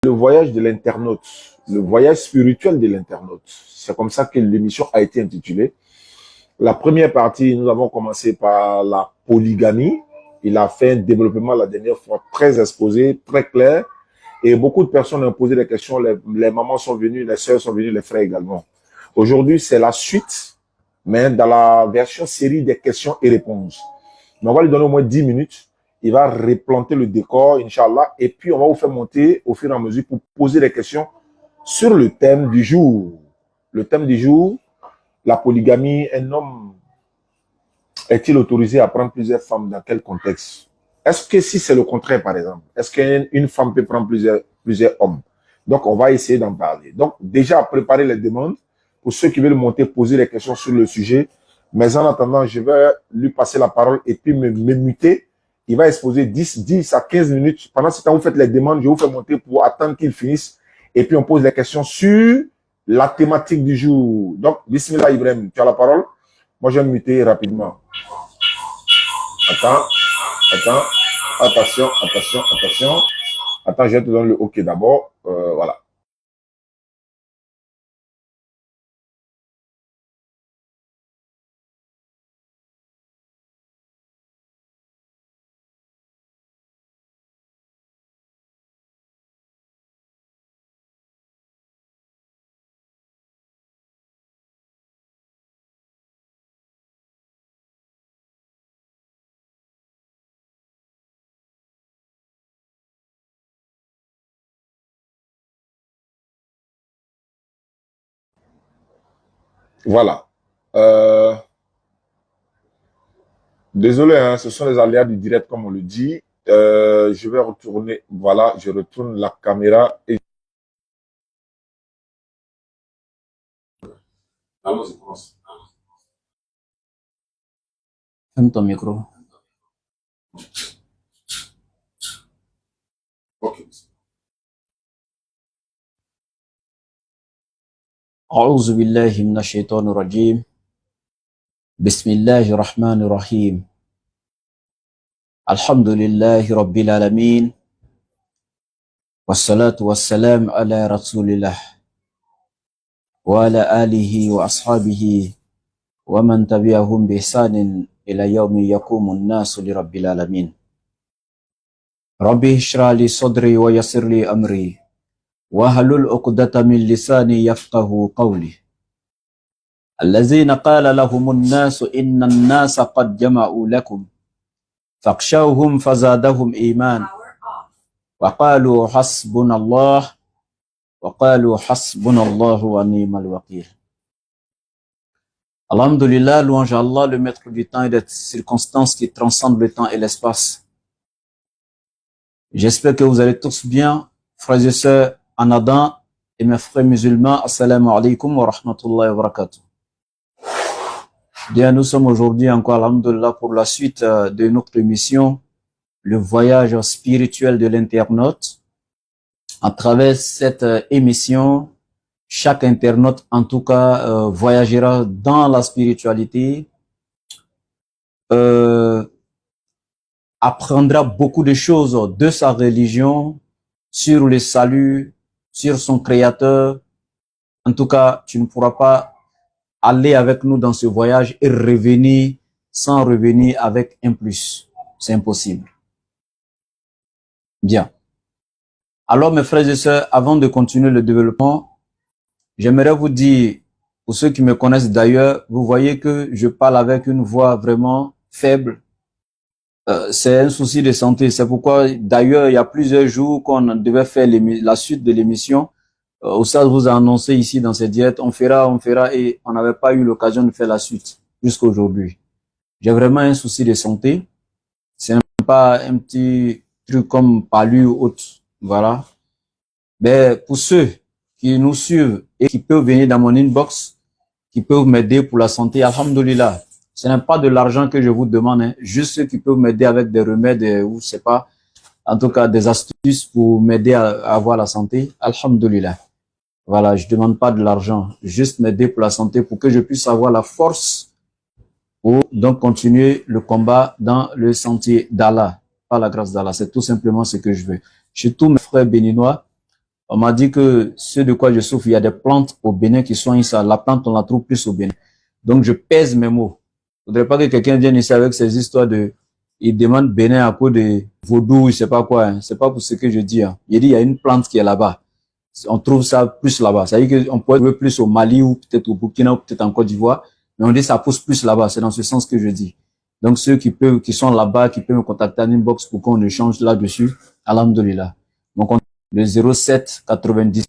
Le voyage de l'internaute, le voyage spirituel de l'internaute. C'est comme ça que l'émission a été intitulée. La première partie, nous avons commencé par la polygamie. Il a fait un développement la dernière fois très exposé, très clair. Et beaucoup de personnes ont posé des questions. Les mamans sont venues, les sœurs sont venues, les frères également. Aujourd'hui, c'est la suite, mais dans la version série des questions et réponses. Mais on va lui donner au moins 10 minutes. Il va replanter le décor, Inch'Allah. Et puis, on va vous faire monter au fur et à mesure pour poser des questions sur le thème du jour. Le thème du jour, la polygamie. Un homme est-il autorisé à prendre plusieurs femmes? Dans quel contexte? Est-ce que si c'est le contraire, par exemple, est-ce qu'une femme peut prendre plusieurs hommes? Donc, on va essayer d'en parler. Donc, déjà, préparer les demandes pour ceux qui veulent monter, poser des questions sur le sujet. Mais en attendant, je vais lui passer la parole et puis me muter. Il va exposer 10 à 15 minutes. Pendant ce temps, vous faites les demandes, je vous fais monter pour attendre qu'il finisse. Et puis, on pose les questions sur la thématique du jour. Donc, Bismillah Ibrahim, tu as la parole. Moi, je vais me muter rapidement. Attends. Attention. Attends, je vais te donner le OK d'abord. Voilà. Voilà. Désolé, hein, ce sont les aléas du direct, comme on le dit. Je vais retourner. Voilà, je retourne la caméra et. Allons, je commence. Ferme ton micro. Ok. أعوذ بالله من الشيطان الرجيم بسم الله الرحمن الرحيم الحمد لله رب العالمين والصلاة والسلام على رسول الله وعلى آله وأصحابه ومن تبعهم بإحسان إلى يوم يقوم الناس لرب العالمين ربي اشرح لي صدري ويسر لي أمري واحلل عقدة من لساني يفقه قولي الذين قال لهم الناس إن الناس قد جمعوا لكم فاخشوهم فزادهم إيمان وقالوا حسبنا الله ونعم الوكيل. Alhamdulillah, louange à Allah, le maître du temps et des circonstances qui transcendent le temps et l'espace. J'espère que vous allez tous bien, frères et sœurs en Adam et mes frères musulmans. Assalamu alaikum wa rahmatullahi wa barakatuh. Bien, nous sommes aujourd'hui encore, alhamdulillah, pour la suite de notre émission, le voyage spirituel de l'internaute. À travers cette émission, chaque internaute, en tout cas, voyagera dans la spiritualité, apprendra beaucoup de choses de sa religion, sur le salut, sur son créateur. En tout cas, tu ne pourras pas aller avec nous dans ce voyage et revenir sans revenir avec un plus. C'est impossible. Bien. Alors, mes frères et sœurs, avant de continuer le développement, j'aimerais vous dire, pour ceux qui me connaissent d'ailleurs, vous voyez que je parle avec une voix vraiment faible. C'est un souci de santé. C'est pourquoi, d'ailleurs, il y a plusieurs jours qu'on devait faire la suite de l'émission. Oustaz vous a annoncé ici dans cette diète, on fera, et on n'avait pas eu l'occasion de faire la suite jusqu'à aujourd'hui. J'ai vraiment un souci de santé. C'est pas un petit truc comme palu ou autre. Voilà. Mais pour ceux qui nous suivent et qui peuvent venir dans mon inbox, qui peuvent m'aider pour la santé, alhamdoulilah. Ce n'est pas de l'argent que je vous demande, hein. Juste ceux qui peuvent m'aider avec des remèdes ou je sais pas, en tout cas des astuces pour m'aider à avoir la santé, alhamdoulilah. Voilà, je demande pas de l'argent, juste m'aider pour la santé, pour que je puisse avoir la force pour donc continuer le combat dans le sentier d'Allah, par la grâce d'Allah. C'est tout simplement ce que je veux. Chez tous mes frères béninois, On m'a dit que ce de quoi je souffre, il y a des plantes au Bénin qui soignent ça. La plante, on la trouve plus au Bénin. Donc, je pèse mes mots. Il ne faudrait pas que quelqu'un vienne ici avec ces histoires de, il demande Bénin à cause de vaudou, je sais pas quoi, hein. C'est pas pour ce que je dis, hein. Il dit, il y a une plante qui est là-bas. On trouve ça plus là-bas. Ça veut dire qu'on peut trouver plus au Mali ou peut-être au Burkina ou peut-être en Côte d'Ivoire. Mais on dit ça pousse plus là-bas. C'est dans ce sens que je dis. Donc, ceux qui sont là-bas, qui peuvent me contacter en inbox pour qu'on échange là-dessus. Alhamdulillah. Donc, on le 07 90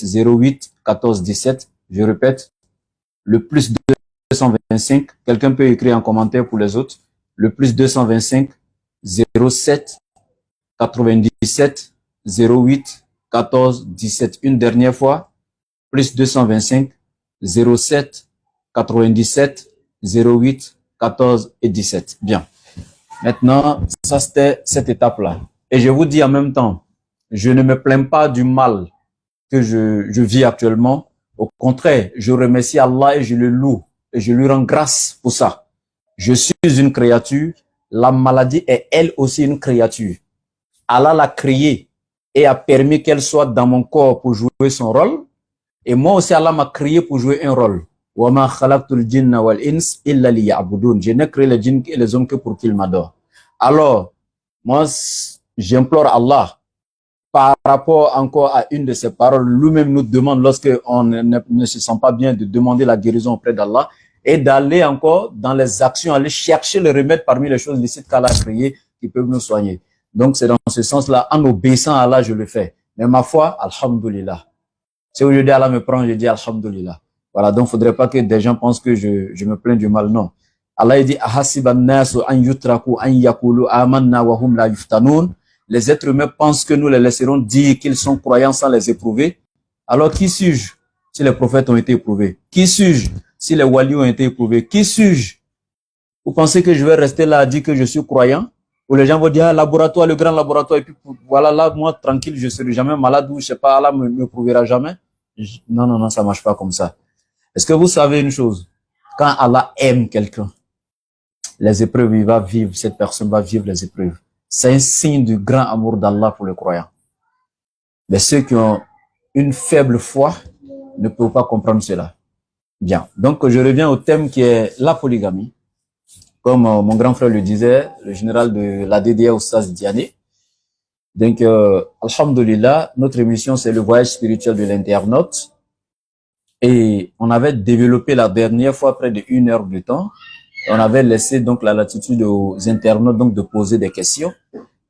08 14 17. Je répète. Le plus 225. Quelqu'un peut écrire en commentaire pour les autres. Le plus 225 07 97 08 14 17. Une dernière fois. Plus 225 07 97 08 14 et 17. Bien. Maintenant, ça c'était cette étape-là. Et je vous dis en même temps, je ne me plains pas du mal que je vis actuellement. Au contraire, je remercie Allah et je le loue et je lui rends grâce pour ça. Je suis une créature. La maladie est elle aussi une créature. Allah l'a créée et a permis qu'elle soit dans mon corps pour jouer son rôle. Et moi aussi, Allah m'a créé pour jouer un rôle. وَمَا خَلَقْتُ الْجِنَّ وَالْإِنسَ إِلَّا لِيَعْبُدُونَ. Je n'ai créé les djinns et les hommes que pour qu'ils m'adorent. Alors, moi, j'implore Allah, par rapport encore à une de ses paroles, lui-même nous demande, lorsqu'on ne se sent pas bien, de demander la guérison auprès d'Allah et d'aller encore dans les actions, aller chercher le remède parmi les choses licites qu'Allah a créées qui peuvent nous soigner. Donc, c'est dans ce sens-là, en obéissant à Allah, je le fais. Mais ma foi, alhamdulillah. Si aujourd'hui Allah me prend, je dis alhamdulillah. Voilà, donc faudrait pas que des gens pensent que je me plains du mal, non. Allah il dit ahasiban nasu an yutraku an yaqulu amanna wa hum la yuftanun. Les êtres humains pensent que nous les laisserons dire qu'ils sont croyants sans les éprouver. Alors qui suis-je si les prophètes ont été éprouvés? Qui suis-je si les walis ont été éprouvés? Qui suis-je? Vous pensez que je vais rester là à dire que je suis croyant? Ou les gens vont dire, ah, laboratoire, le grand laboratoire, et puis voilà, là, moi, tranquille, je serai jamais malade, ou je sais pas, Allah me prouvera jamais. Non, non, non, ça marche pas comme ça. Est-ce que vous savez une chose? Quand Allah aime quelqu'un, les épreuves, il va vivre, cette personne va vivre les épreuves. C'est un signe du grand amour d'Allah pour le croyant. Mais ceux qui ont une faible foi ne peuvent pas comprendre cela. Bien. Donc, je reviens au thème qui est la polygamie. Comme mon grand frère le disait, le général de la DDA Oustaz Diané. Donc, alhamdulillah, notre émission, c'est le voyage spirituel de l'internaute. Et on avait développé la dernière fois près de 1 heure de temps. On avait laissé donc la latitude aux internautes donc de poser des questions.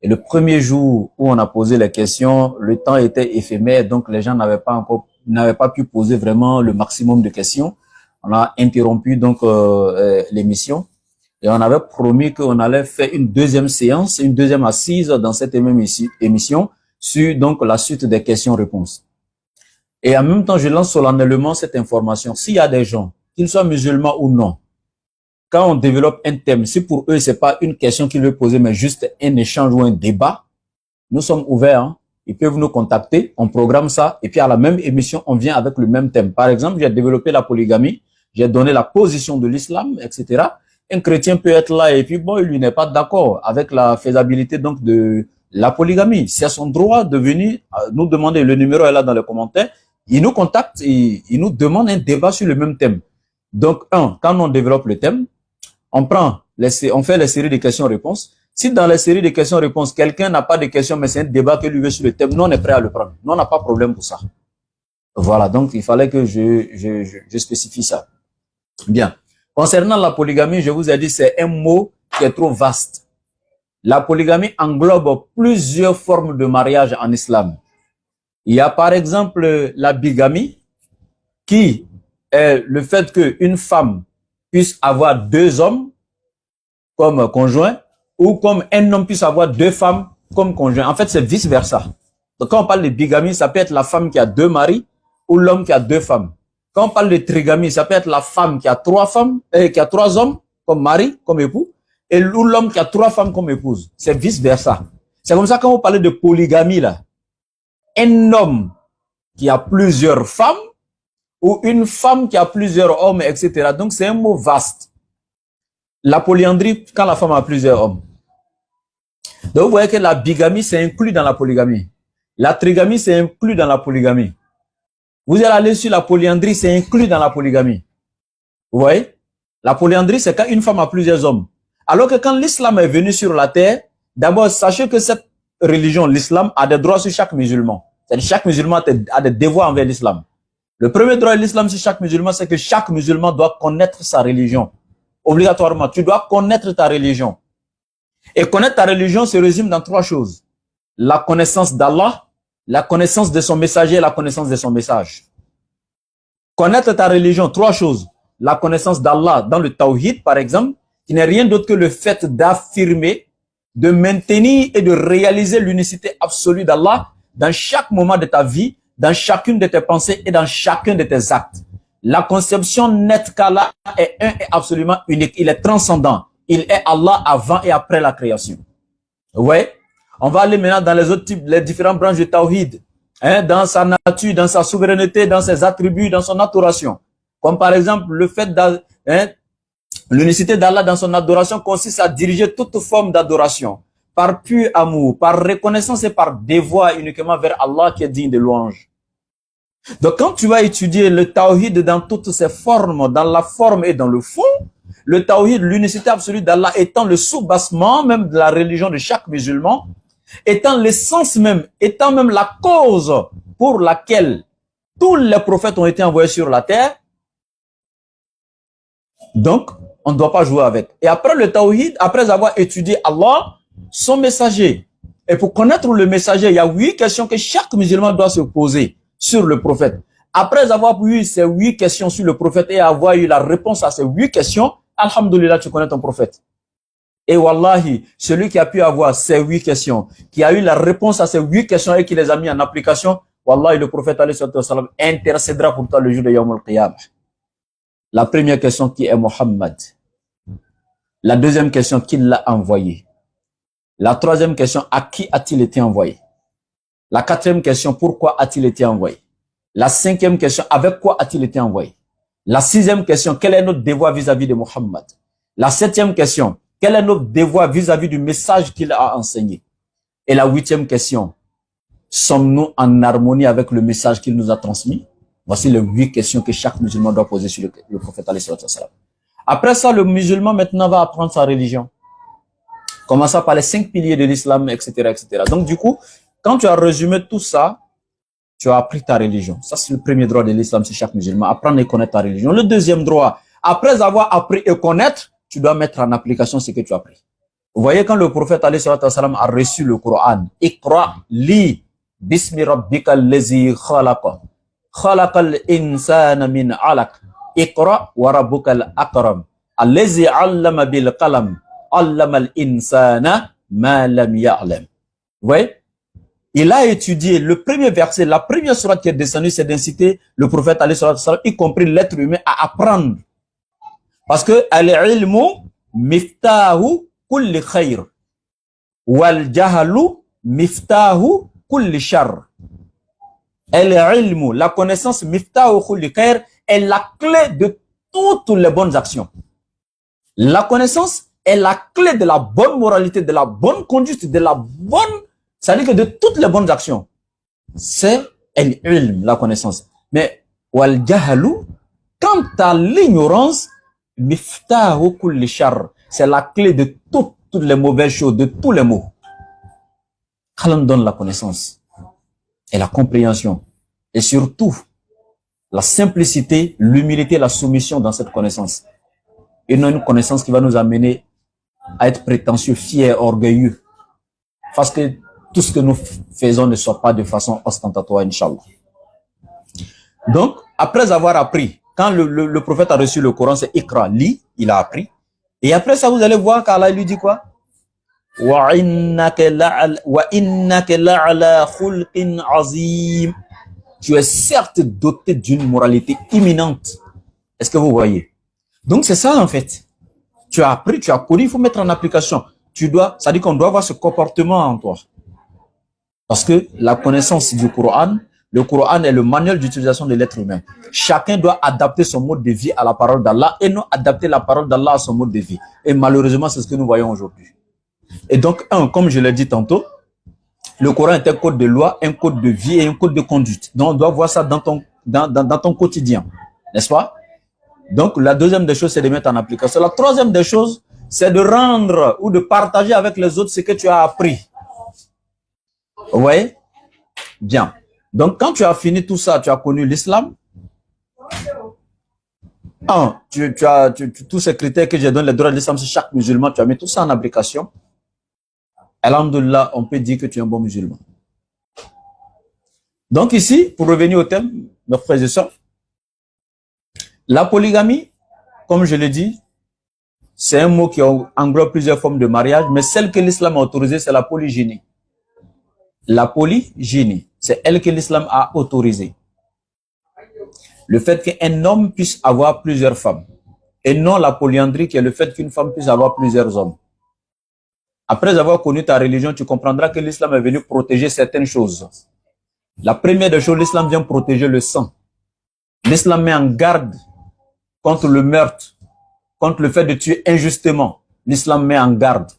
Et le premier jour où on a posé les questions, le temps était éphémère, donc les gens n'avaient pas pu poser vraiment le maximum de questions. On a interrompu donc l'émission et on avait promis qu'on allait faire une deuxième séance, une deuxième assise dans cette même émission sur donc la suite des questions-réponses. Et en même temps, je lance solennellement cette information. S'il y a des gens, qu'ils soient musulmans ou non, quand on développe un thème, si pour eux, c'est pas une question qu'ils veulent poser, mais juste un échange ou un débat, nous sommes ouverts, hein. Ils peuvent nous contacter, on programme ça, et puis à la même émission, on vient avec le même thème. Par exemple, j'ai développé la polygamie, j'ai donné la position de l'islam, etc. Un chrétien peut être là, et puis bon, il n'est pas d'accord avec la faisabilité donc de la polygamie. C'est son droit de venir nous demander, le numéro est là dans les commentaires, il nous contacte, il nous demande un débat sur le même thème. Donc, quand on développe le thème, on fait les séries de questions-réponses. Si dans les séries de questions-réponses, quelqu'un n'a pas de questions, mais c'est un débat que lui veut sur le thème, nous, on est prêt à le prendre. Nous, on n'a pas de problème pour ça. Voilà, donc il fallait que je spécifie ça. Bien. Concernant la polygamie, je vous ai dit, c'est un mot qui est trop vaste. La polygamie englobe plusieurs formes de mariage en islam. Il y a par exemple la bigamie, qui est le fait qu'une femme puisse avoir 2 hommes comme conjoints, ou comme un homme puisse avoir 2 femmes comme conjoints. En fait, c'est vice-versa. Donc, quand on parle de bigamie, ça peut être la femme qui a 2 maris, ou l'homme qui a 2 femmes. Quand on parle de trigamie, ça peut être la femme qui a 3 femmes, qui a 3 hommes comme mari, comme époux, et l'homme qui a 3 femmes comme épouse. C'est vice-versa. C'est comme ça quand on parle de polygamie, là. Un homme qui a plusieurs femmes, ou une femme qui a plusieurs hommes, etc. Donc, c'est un mot vaste. La polyandrie, quand la femme a plusieurs hommes. Donc, vous voyez que la bigamie, c'est inclus dans la polygamie. La trigamie, c'est inclus dans la polygamie. Vous allez aller sur la polyandrie, c'est inclus dans la polygamie. Vous voyez? La polyandrie, c'est quand une femme a plusieurs hommes. Alors que quand l'islam est venu sur la terre, d'abord, sachez que cette religion, l'islam, a des droits sur chaque musulman. C'est-à-dire chaque musulman a des devoirs envers l'islam. Le premier droit de l'islam sur chaque musulman, c'est que chaque musulman doit connaître sa religion. Obligatoirement, tu dois connaître ta religion. Et connaître ta religion se résume dans 3 choses. La connaissance d'Allah, la connaissance de son messager et la connaissance de son message. Connaître ta religion, 3 choses. La connaissance d'Allah dans le tawhid, par exemple, qui n'est rien d'autre que le fait d'affirmer, de maintenir et de réaliser l'unicité absolue d'Allah dans chaque moment de ta vie, dans chacune de tes pensées et dans chacun de tes actes. La conception nette qu'Allah est un et absolument unique. Il est transcendant. Il est Allah avant et après la création. Ouais. On va aller maintenant dans les autres types, les différentes branches du tawhid. Dans sa nature, dans sa souveraineté, dans ses attributs, dans son adoration. Comme par exemple, le fait l'unicité d'Allah dans son adoration consiste à diriger toute forme d'adoration par pur amour, par reconnaissance et par devoir uniquement vers Allah qui est digne de louange. Donc quand tu vas étudier le tawhid dans toutes ses formes, dans la forme et dans le fond, le tawhid, l'unicité absolue d'Allah étant le soubassement même de la religion de chaque musulman, étant l'essence même, étant même la cause pour laquelle tous les prophètes ont été envoyés sur la terre. Donc, on ne doit pas jouer avec. Et après le tawhid, après avoir étudié Allah, son messager, et pour connaître le messager, il y a 8 questions que chaque musulman doit se poser sur le prophète. Après avoir eu ces 8 questions sur le prophète et avoir eu la réponse à ces 8 questions, alhamdoulilah, tu connais ton prophète. Et wallahi, celui qui a pu avoir ces 8 questions, qui a eu la réponse à ces 8 questions et qui les a mis en application, wallahi, le prophète intercédera pour toi le jour de Yawm al-Qiyamah. La première question, qui est Mohammed? La deuxième question, qui l'a envoyé? La troisième question, à qui a-t-il été envoyé? La quatrième question, pourquoi a-t-il été envoyé? La cinquième question, avec quoi a-t-il été envoyé? La sixième question, quel est notre devoir vis-à-vis de Mohammed? La septième question, quel est notre devoir vis-à-vis du message qu'il a enseigné? Et la huitième question, sommes-nous en harmonie avec le message qu'il nous a transmis? Voici les 8 questions que chaque musulman doit poser sur le prophète. Après ça, le musulman maintenant va apprendre sa religion. Commençant par les 5 piliers de l'islam, etc., etc. Donc du coup, quand tu as résumé tout ça, tu as appris ta religion. Ça, c'est le premier droit de l'islam, c'est chaque musulman. Apprendre et connaître ta religion. Le deuxième droit, après avoir appris et connaître, tu dois mettre en application ce que tu as appris. Vous voyez, quand le prophète a reçu le Coran, Iqra li bismi rabbika allazi khalaqa. Khalaqal insana min alaq. Iqra wa rabbukal akram. Allazi allama bil qalam. Allama al insana ma lam ya'lam. Vous voyez? Il a étudié le premier verset, la première sourate qui est descendue, c'est d'inciter le prophète, y compris l'être humain, à apprendre. Parce que al-ilmu miftahu kulli khayr. Wal jahalu miftahu kulli shar. Al-ilmu, la connaissance, miftahu kulli khayr, est la clé de toutes les bonnes actions. La connaissance est la clé de la bonne moralité, de la bonne conduite, de la bonne, c'est-à-dire que de toutes les bonnes actions. C'est al-ilm, la connaissance. Mais wal jahalu, quant à l'ignorance, miftahu kulli shar, c'est la clé de toutes les mauvaises choses, de tous les maux. Allah nous donne la connaissance et la compréhension et surtout la simplicité, l'humilité, la soumission dans cette connaissance. Et non une connaissance qui va nous amener à être prétentieux, fiers, orgueilleux. Parce que tout ce que nous faisons ne soit pas de façon ostentatoire, Inch'Allah. Donc, après avoir appris, quand le prophète a reçu le Coran, c'est Iqra, lit, il a appris. Et après ça, vous allez voir qu'Allah lui dit quoi? Wa innaka la'ala khulqin azim. Tu es certes doté d'une moralité imminente. Est-ce que vous voyez? Donc c'est ça en fait. Tu as appris, tu as connu, il faut mettre en application. Ça dit qu'on doit avoir ce comportement en toi. Parce que la connaissance du Coran, le Coran est le manuel d'utilisation de l'être humain. Chacun doit adapter son mode de vie à la parole d'Allah et non adapter la parole d'Allah à son mode de vie. Et malheureusement, c'est ce que nous voyons aujourd'hui. Et donc, comme je l'ai dit tantôt, le Coran est un code de loi, un code de vie et un code de conduite. Donc, on doit voir ça dans ton quotidien, n'est-ce pas? Donc, la deuxième des choses, c'est de mettre en application. La troisième des choses, c'est de rendre ou de partager avec les autres ce que tu as appris. Vous voyez? Bien. Donc, quand tu as fini tout ça, tu as connu l'islam. Tous ces critères que j'ai donné, les droits de l'islam, c'est chaque musulman, tu as mis tout ça en application. Alhamdulillah, on peut dire que tu es un bon musulman. Donc ici, pour revenir au thème, mes frères et sœurs, la polygamie, comme je l'ai dit, c'est un mot qui englobe plusieurs formes de mariage, mais celle que l'islam a autorisée, c'est la polygynie. La polygynie, c'est elle que l'islam a autorisée. Le fait qu'un homme puisse avoir plusieurs femmes. Et non la polyandrie qui est le fait qu'une femme puisse avoir plusieurs hommes. Après avoir connu ta religion, tu comprendras que l'islam est venu protéger certaines choses. La première des choses, l'islam vient protéger le sang. L'islam met en garde contre le meurtre, contre le fait de tuer injustement. L'islam met en garde.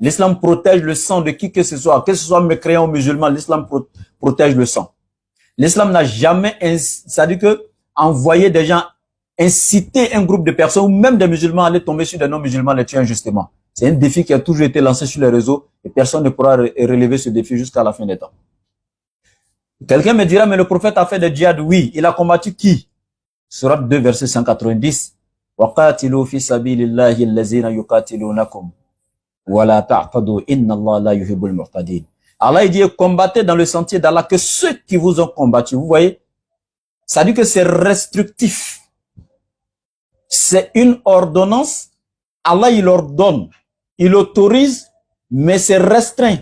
L'islam protège le sang de qui que ce soit mécréant ou musulman, l'islam protège le sang. L'islam n'a jamais, c'est-à-dire que envoyer des gens, inciter un groupe de personnes ou même des musulmans à aller tomber sur des non-musulmans, les tuer injustement. C'est un défi qui a toujours été lancé sur les réseaux et personne ne pourra relever ce défi jusqu'à la fin des temps. Quelqu'un me dira, mais le prophète a fait des djihad. Oui, il a combattu qui? Surat 2, verset 190. وَقَاتِلُوا فِي سَبِيلِ اللَّهِ الَّذِينَ يُقَاتِلُونَكُمْ وَلَا تَعْتَدُوا إِنَّ اللَّهَ لَا يُحِبُّ الْمُعْتَدِينَ. Allah il dit, combattez dans le sentier d'Allah que ceux qui vous ont combattu. Vous voyez? Ça dit que c'est restrictif. C'est une ordonnance. Allah, il ordonne. Il autorise, mais c'est restreint.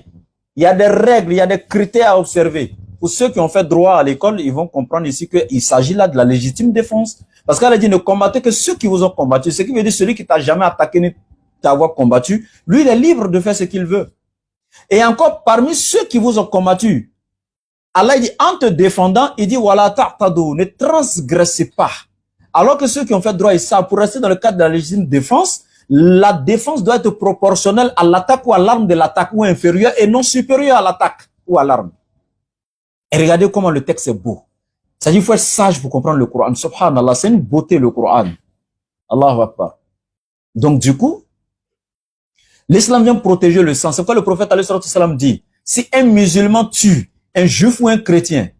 Il y a des règles, il y a des critères à observer. Pour ceux qui ont fait droit à l'école, ils vont comprendre ici qu'il s'agit là de la légitime défense. Parce qu'elle a dit ne combattez que ceux qui vous ont combattu. Ce qui veut dire celui qui t'a jamais attaqué ni t'avoir combattu, lui, il est libre de faire ce qu'il veut. Et encore, parmi ceux qui vous ont combattu, Allah il dit, en te défendant, il dit, voilà, ta'tadu, ne transgressez pas. Alors que ceux qui ont fait droit, ils savent, pour rester dans le cadre de la légitime défense, la défense doit être proportionnelle à l'attaque ou à l'arme de l'attaque ou inférieure et non supérieure à l'attaque ou à l'arme. Et regardez comment le texte est beau. C'est-à-dire qu'il faut être sage pour comprendre le Coran. Subhanallah, c'est une beauté le Coran. Allahu Akbar. Donc du coup, l'islam vient protéger le sang. C'est quoi le prophète alayhi salam dit? Si un musulman tue un juif ou un chrétien,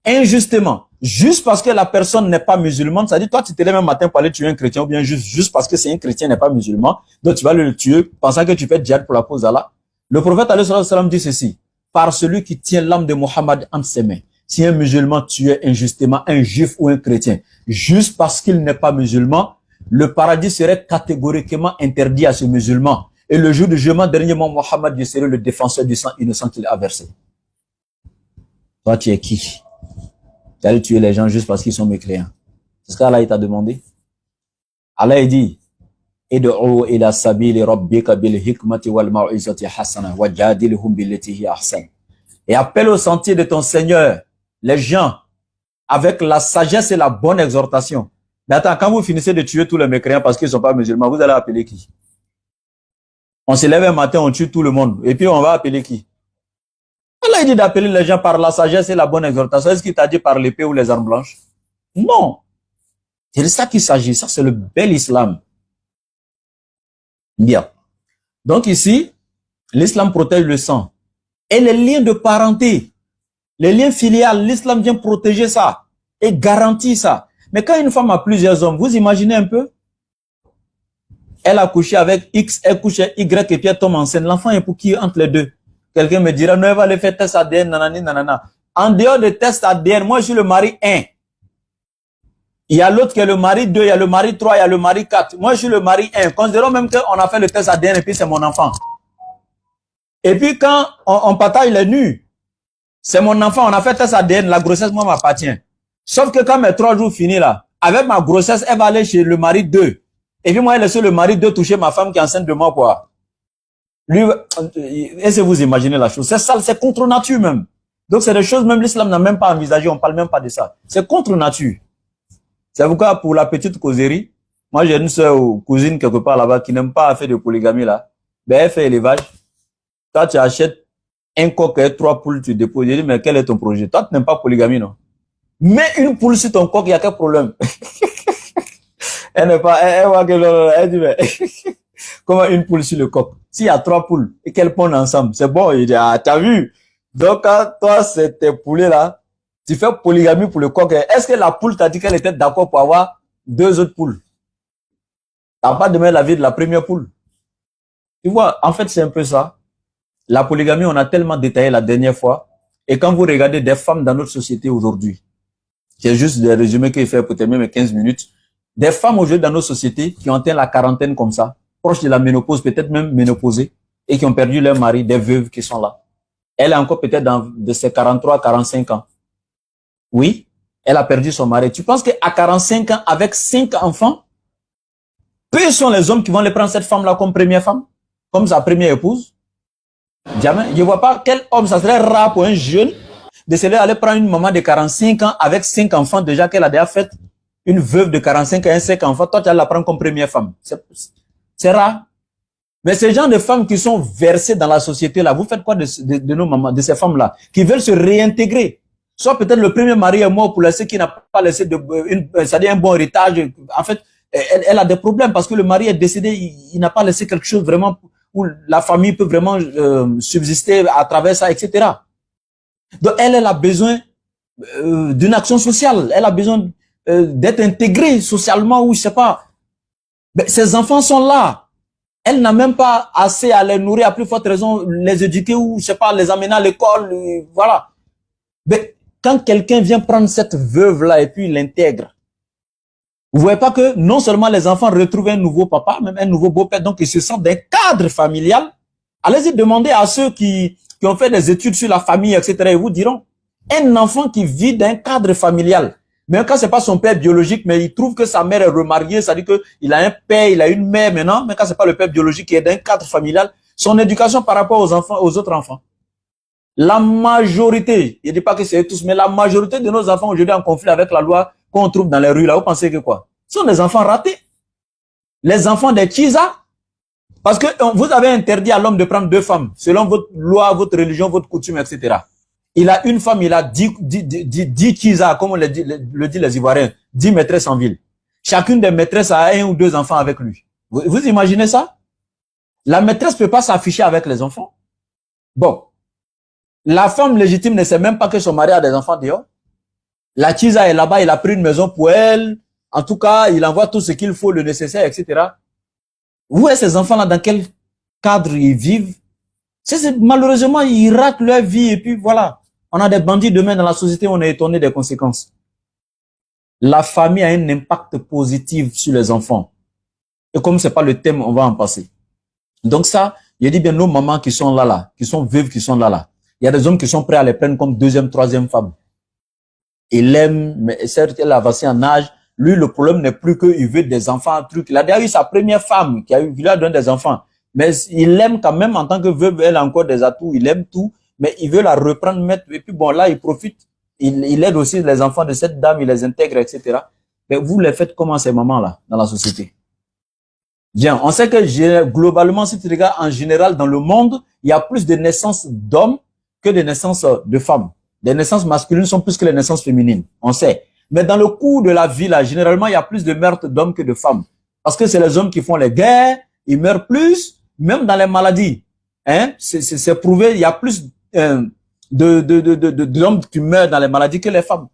injustement, juste parce que la personne n'est pas musulmane, c'est-à-dire toi tu te lèves un matin pour aller tuer un chrétien ou bien juste parce que c'est un chrétien n'est pas musulman, donc tu vas le tuer pensant que tu fais djihad pour la cause d'Allah. Le prophète alayhi salam dit ceci: par celui qui tient l'âme de Mohammed entre ses mains. Si un musulman tuait injustement un juif ou un chrétien, juste parce qu'il n'est pas musulman, le paradis serait catégoriquement interdit à ce musulman. Et le jour du jugement, dernièrement, Mohammed serait le défenseur du sang innocent qu'il a versé. Toi, tu es qui? Tu allais tuer les gens juste parce qu'ils sont mécréants. C'est ce qu'Allah t'a demandé. Allah il dit, Id'u ila sabili rabbika bil hikmati wal mau'izati hasana wajadilhum billati hi ahsan. Et appelle au sentier de ton Seigneur les gens avec la sagesse et la bonne exhortation. Mais attends, quand vous finissez de tuer tous les mécréants parce qu'ils ne sont pas musulmans, vous allez appeler qui? On se lève un matin, on tue tout le monde. Et puis on va appeler qui? Allah il dit d'appeler les gens par la sagesse et la bonne exhortation. Est-ce qu'il t'a dit par l'épée ou les armes blanches? Non. C'est de ça qu'il s'agit. Ça, c'est le bel islam. Bien. Donc ici, l'islam protège le sang. Et les liens de parenté, les liens filiales, l'islam vient protéger ça et garantit ça. Mais quand une femme a plusieurs hommes, vous imaginez un peu? Elle a couché avec X, elle couche avec Y et puis elle tombe enceinte. L'enfant est pour qui entre les deux? Quelqu'un me dira, non, elle va aller faire test ADN, nanani, nanana. En dehors de test ADN, moi je suis le mari 1. Il y a l'autre qui est le mari 2, il y a le mari 3, il y a le mari 4. Moi je suis le mari 1. Considérons même qu'on a fait le test ADN et puis c'est mon enfant. Et puis quand on partage les nus, c'est mon enfant, on a fait test ADN, la grossesse moi m'appartient. Sauf que quand mes 3 jours finis là, avec ma grossesse, elle va aller chez le mari 2. Et puis moi, elle laisse le mari 2 toucher ma femme qui est enceinte de moi, quoi. Lui, est-ce que vous imaginez la chose? C'est ça, c'est contre nature même. Donc c'est des choses, même l'islam n'a même pas envisagé, on parle même pas de ça. C'est contre nature. C'est pourquoi pour la petite causerie, moi j'ai une soeur ou cousine quelque part là-bas qui n'aime pas faire de polygamie là. Ben elle fait élevage. Toi, tu achètes un coq et 3 poules, tu déposes. Je dis, mais quel est ton projet? Toi, tu n'aimes pas polygamie, non? Mets une poule sur ton coq, il y a quel problème? Elle n'est pas, elle voit que elle dit, mais, comment une poule sur le coq? S'il y a 3 poules et qu'elles pondent ensemble, c'est bon. Il dit, ah, t'as vu? Donc, quand toi, c'est tes poulets là, tu fais polygamie pour le coq. Est-ce que la poule t'a dit qu'elle était d'accord pour avoir 2 autres poules? T'as pas demandé l'avis de la première poule. Tu vois, en fait, c'est un peu ça. La polygamie, on a tellement détaillé la dernière fois. Et quand vous regardez des femmes dans notre société aujourd'hui, c'est juste des résumés qu'il fait peut-être même 15 minutes, des femmes aujourd'hui dans nos sociétés qui ont atteint la quarantaine comme ça, proches de la ménopause, peut-être même ménopausées, et qui ont perdu leur mari, des veuves qui sont là. Elle est encore peut-être de ses 43, 45 ans. Oui, elle a perdu son mari. Tu penses qu'à 45 ans, avec 5 enfants, peu sont les hommes qui vont les prendre cette femme-là comme première femme, comme sa première épouse? Jamais. Je ne vois pas quel homme, ça serait rare pour un jeune de se aller prendre une maman de 45 ans avec 5 enfants déjà qu'elle a déjà fait, une veuve de 45 ans et 5 enfants, toi tu vas la prendre comme première femme. C'est rare. Mais ces gens de femmes qui sont versées dans la société là, vous faites quoi de nos mamans, de ces femmes-là, qui veulent se réintégrer? Soit peut-être le premier mari est mort pour laisser qui n'a pas laissé c'est-à-dire un bon héritage. En fait, elle a des problèmes parce que le mari est décédé, il n'a pas laissé quelque chose vraiment où la famille peut vraiment subsister à travers ça, etc. Donc elle a besoin d'une action sociale, elle a besoin d'être intégrée socialement ou je sais pas. Mais ses enfants sont là. Elle n'a même pas assez à les nourrir, à plus forte raison, les éduquer ou je sais pas, les amener à l'école, voilà. Mais quand quelqu'un vient prendre cette veuve-là et puis l'intègre, vous voyez pas que non seulement les enfants retrouvent un nouveau papa, même un nouveau beau-père, donc ils se sentent d'un cadre familial. Allez-y demander à ceux qui ont fait des études sur la famille, etc. Ils vous diront, un enfant qui vit d'un cadre familial, même quand c'est pas son père biologique, mais il trouve que sa mère est remariée, ça dit que il a un père, il a une mère maintenant, mais quand c'est pas le père biologique qui est d'un cadre familial, son éducation par rapport aux enfants, aux autres enfants. La majorité, je ne dis pas que c'est tous, mais la majorité de nos enfants aujourd'hui en conflit avec la loi qu'on trouve dans les rues là, vous pensez que quoi? Ce sont des enfants ratés. Les enfants des Tchisa. Parce que vous avez interdit à l'homme de prendre 2 femmes, selon votre loi, votre religion, votre coutume, etc. Il a une femme, il a 10 Tchisa, comme le dit les Ivoiriens, 10 maîtresses en ville. Chacune des maîtresses a 1 ou 2 enfants avec lui. Vous imaginez ça? La maîtresse ne peut pas s'afficher avec les enfants. Bon. La femme légitime ne sait même pas que son mari a des enfants dehors. La Tchisa est là-bas, il a pris une maison pour elle. En tout cas, il envoie tout ce qu'il faut, le nécessaire, etc. Vous voyez ces enfants-là, dans quel cadre ils vivent? Malheureusement, ils ratent leur vie et puis voilà. On a des bandits demain dans la société, on est étonné des conséquences. La famille a un impact positif sur les enfants. Et comme c'est pas le thème, on va en passer. Donc ça, je dis bien nos mamans qui sont là, qui sont veuves, qui sont là. Il y a des hommes qui sont prêts à les prendre comme 2e, 3e femme. Il l'aime, mais certes, elle a avancé en âge. Lui, le problème n'est plus qu'il veut des enfants, un truc. Il a déjà eu sa première femme qui lui a donné des enfants. Mais il l'aime quand même en tant que veuve, elle a encore des atouts, il aime tout. Mais il veut la reprendre, mettre, et puis bon, là, il profite. Il aide aussi les enfants de cette dame, il les intègre, etc. Mais vous les faites comment ces mamans-là, dans la société? Bien, on sait que globalement, si tu regardes en général dans le monde, il y a plus de naissances d'hommes que de naissances de femmes. Les naissances masculines sont plus que les naissances féminines, on sait. Mais dans le cours de la vie, là, généralement, il y a plus de meurtres d'hommes que de femmes. Parce que c'est les hommes qui font les guerres, ils meurent plus, même dans les maladies. Hein? C'est prouvé, il y a plus d'hommes qui meurent dans les maladies que les femmes.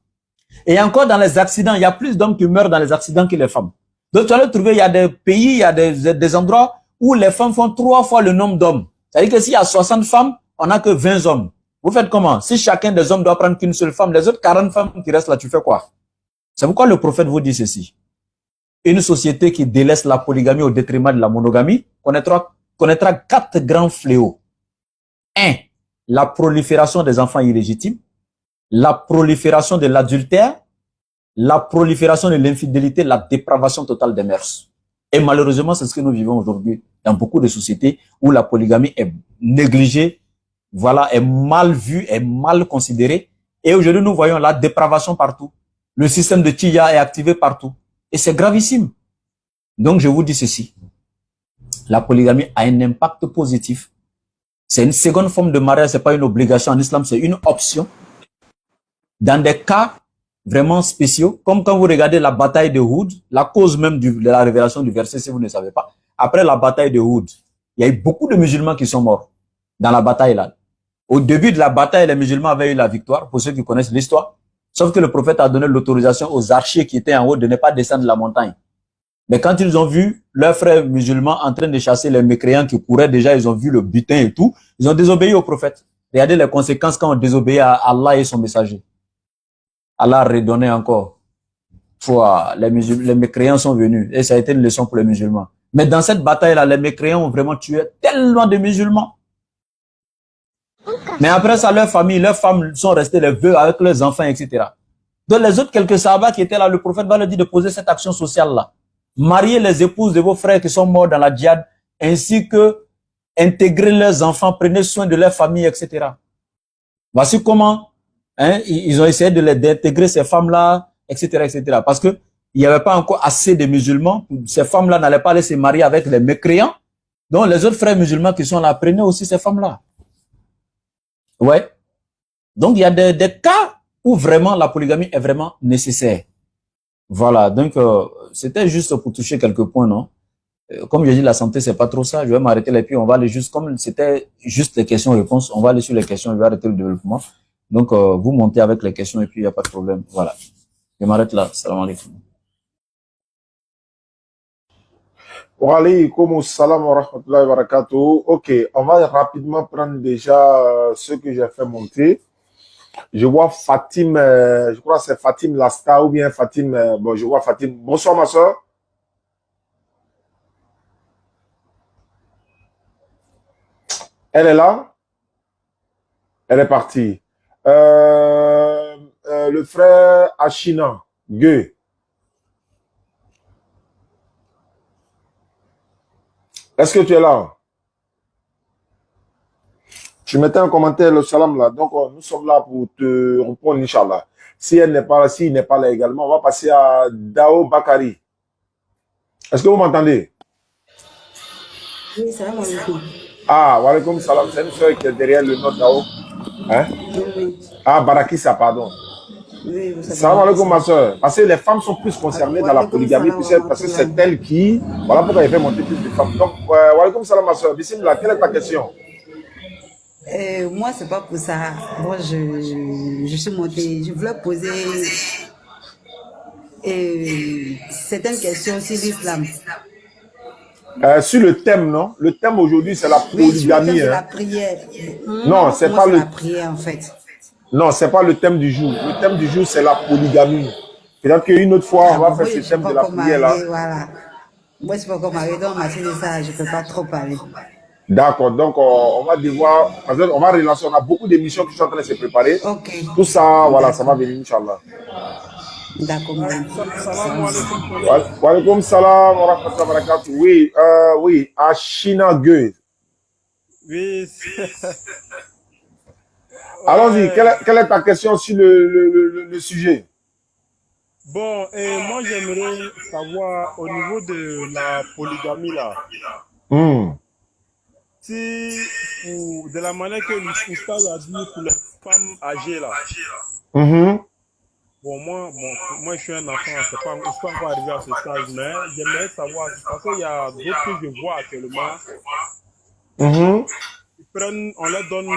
Et encore dans les accidents, il y a plus d'hommes qui meurent dans les accidents que les femmes. Donc, tu vas le trouver, il y a des pays, il y a des endroits où les femmes font 3 fois le nombre d'hommes. C'est-à-dire que s'il y a 60 femmes, on n'a que 20 hommes. Vous faites comment? Si chacun des hommes doit prendre qu'une seule femme, les autres 40 femmes qui restent là, tu fais quoi? C'est pourquoi le prophète vous dit ceci. Une société qui délaisse la polygamie au détriment de la monogamie connaîtra 4 grands fléaux. 1. La prolifération des enfants illégitimes. La prolifération de l'adultère. La prolifération de l'infidélité, la dépravation totale des mœurs. Et malheureusement, c'est ce que nous vivons aujourd'hui dans beaucoup de sociétés où la polygamie est négligée, voilà, est mal vue, est mal considérée. Et aujourd'hui, nous voyons la dépravation partout. Le système de Tchia est activé partout. Et c'est gravissime. Donc, je vous dis ceci. La polygamie a un impact positif C'est une seconde forme de mariage, c'est pas une obligation en islam, c'est une option. Dans des cas vraiment spéciaux, comme quand vous regardez la bataille de Houd, la cause même de la révélation du verset, si vous ne savez pas, après la bataille de Houd, il y a eu beaucoup de musulmans qui sont morts dans la bataille là. Au début de la bataille, les musulmans avaient eu la victoire, pour ceux qui connaissent l'histoire. Sauf que le prophète a donné l'autorisation aux archers qui étaient en haut de ne pas descendre la montagne. Mais quand ils ont vu leurs frères musulmans en train de chasser les mécréants qui couraient déjà, ils ont vu le butin et tout, ils ont désobéi au prophète. Regardez les conséquences quand on désobéit à Allah et son messager. Allah a redonné encore. Les mécréants sont venus et ça a été une leçon pour les musulmans. Mais dans cette bataille-là, les mécréants ont vraiment tué tellement de musulmans. Mais après ça, leurs femmes sont restées les veuves avec leurs enfants, etc. Donc les autres quelques sahabas qui étaient là, le prophète va leur dire de poser cette action sociale-là. Marier les épouses de vos frères qui sont morts dans la djihad, ainsi que intégrer leurs enfants, prenez soin de leur famille, etc. Voici comment ils ont essayé d'intégrer ces femmes-là, etc., etc. Parce que il n'y avait pas encore assez de musulmans. Ces femmes-là n'allaient pas aller se marier avec les mécréants. Donc les autres frères musulmans qui sont là, prenez aussi ces femmes-là. Ouais. Donc, il y a des cas où vraiment la polygamie est vraiment nécessaire. Voilà. Donc, c'était juste pour toucher quelques points, non? Comme je dis, la santé, c'est pas trop ça. Je vais m'arrêter là, puis on va aller juste, comme c'était juste les questions-réponses, on va aller sur les questions, je vais arrêter le développement. Donc, vous montez avec les questions et puis il n'y a pas de problème. Voilà. Je m'arrête là. Salam alaikum. Wa alaykoum salam wa rahmatullahi wa barakatuh. Ok, on va rapidement prendre déjà ce que j'ai fait monter. Je vois Fatim, je crois que c'est Fatim Lasta ou bien Fatim, bon, je vois Fatim. Bonsoir ma soeur. Elle est là? Elle est partie. Le frère Achina, Gueux. Est-ce que tu es là? Tu mettais un commentaire, le salam là. Donc, nous sommes là pour te répondre, Inch'Allah. Si elle n'est pas là, s'il n'est pas là également, on va passer à Dao Bakari. Est-ce que vous m'entendez? Oui, salam alaikum. Ah, wa alaykoum salam. C'est une soeur qui est derrière le nom Dao. Hein? Oui, Ah, Barakissa, pardon. oui, vous savez. Salam alaikum, ma soeur. Parce que les femmes sont plus concernées dans la polygamie, parce que c'est elles qui. Voilà pourquoi il fait monter plus de femmes. Donc, wa alaykoum salam, ma soeur. Bismillah, quelle est ta question? Moi, c'est pas pour ça. Moi, je suis montée. Je voulais poser certaines questions sur l'islam. Sur le thème, non? Le thème aujourd'hui, c'est la Oui, sur le thème polygamie. de la Hein? prière. Non, c'est Moi, pas c'est le. la prière, en fait. Non, c'est pas le thème du jour. Le thème du jour, c'est la polygamie. Peut-être qu'une autre fois, on va faire ce thème de la prière là. Voilà. Moi, je suis pas encore mariée, donc en matière de ça, je peux pas trop parler. D'accord, donc on va devoir, on va relancer, on a beaucoup d'émissions qui sont en train de se préparer. Ok. Tout ça, voilà, ça va venir, Inch'Allah. D'accord, madame. Wa alaykoum salam wa rahmatullahi wa barakatuh. Oui, oui, à China Gueux. Oui. Allons-y, quelle est ta question sur le sujet? Bon, et moi j'aimerais savoir au niveau de la polygamie là, si de la manière que l'Oustaz a dit pour les femmes âgées là. Bon, moi je suis un enfant, je ne suis pas encore arrivé à ce stade, mais j'aimerais savoir, parce qu'il y a d'autres que je vois actuellement, on leur donne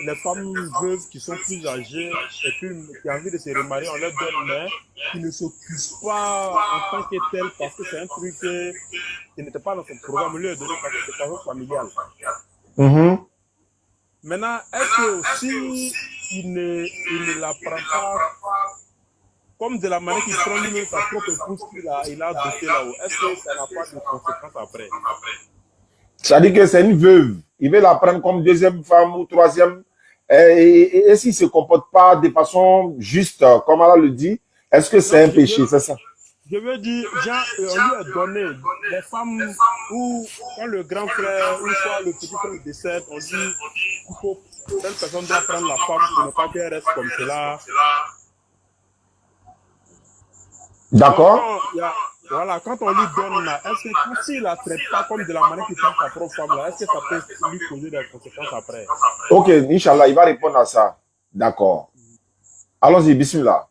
les femmes veuves qui sont plus âgées et puis qui ont envie de se remarier, on leur donne, mais qui ne s'occupent pas en tant que tel parce que c'est un truc qui n'était pas dans son programme, lui, donné parce que c'est pas familial. Maintenant, est-ce que aussi il ne l'apprend pas comme de la manière qu'il prend lui-même sa propre épouse qu'il a adoptée là-haut? Est-ce que ça n'a pas de conséquences après? Ça dit que c'est une veuve. Il veut la prendre comme deuxième femme ou troisième. Et s'il ne se comporte pas de façon juste, comme Allah le dit, est-ce que c'est un péché? C'est ça? Je veux dire, on lui a donné les femmes où, quand le grand frère ou soit le petit frère décède, on dit qu'il faut, telle personne doit prendre la femme pour ne pas qu'elle reste comme cela. D'accord. Voilà, quand on lui donne là, est-ce que s'il la traite pas comme de la manière qu'il traite sa propre femme là, est-ce que ça peut lui causer des conséquences après? Ok, Inch'Allah, il va répondre à ça. D'accord. Allons-y, bismillah.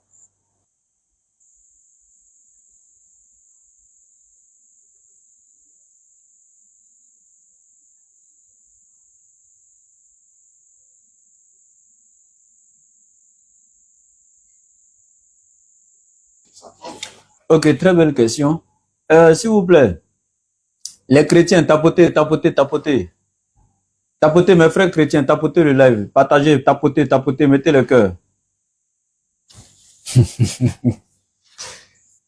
Ok, très belle question. S'il vous plaît, les chrétiens, tapotez, tapotez, tapotez. Tapotez, mes frères chrétiens, tapotez le live. Partagez, tapotez, tapotez, mettez le cœur.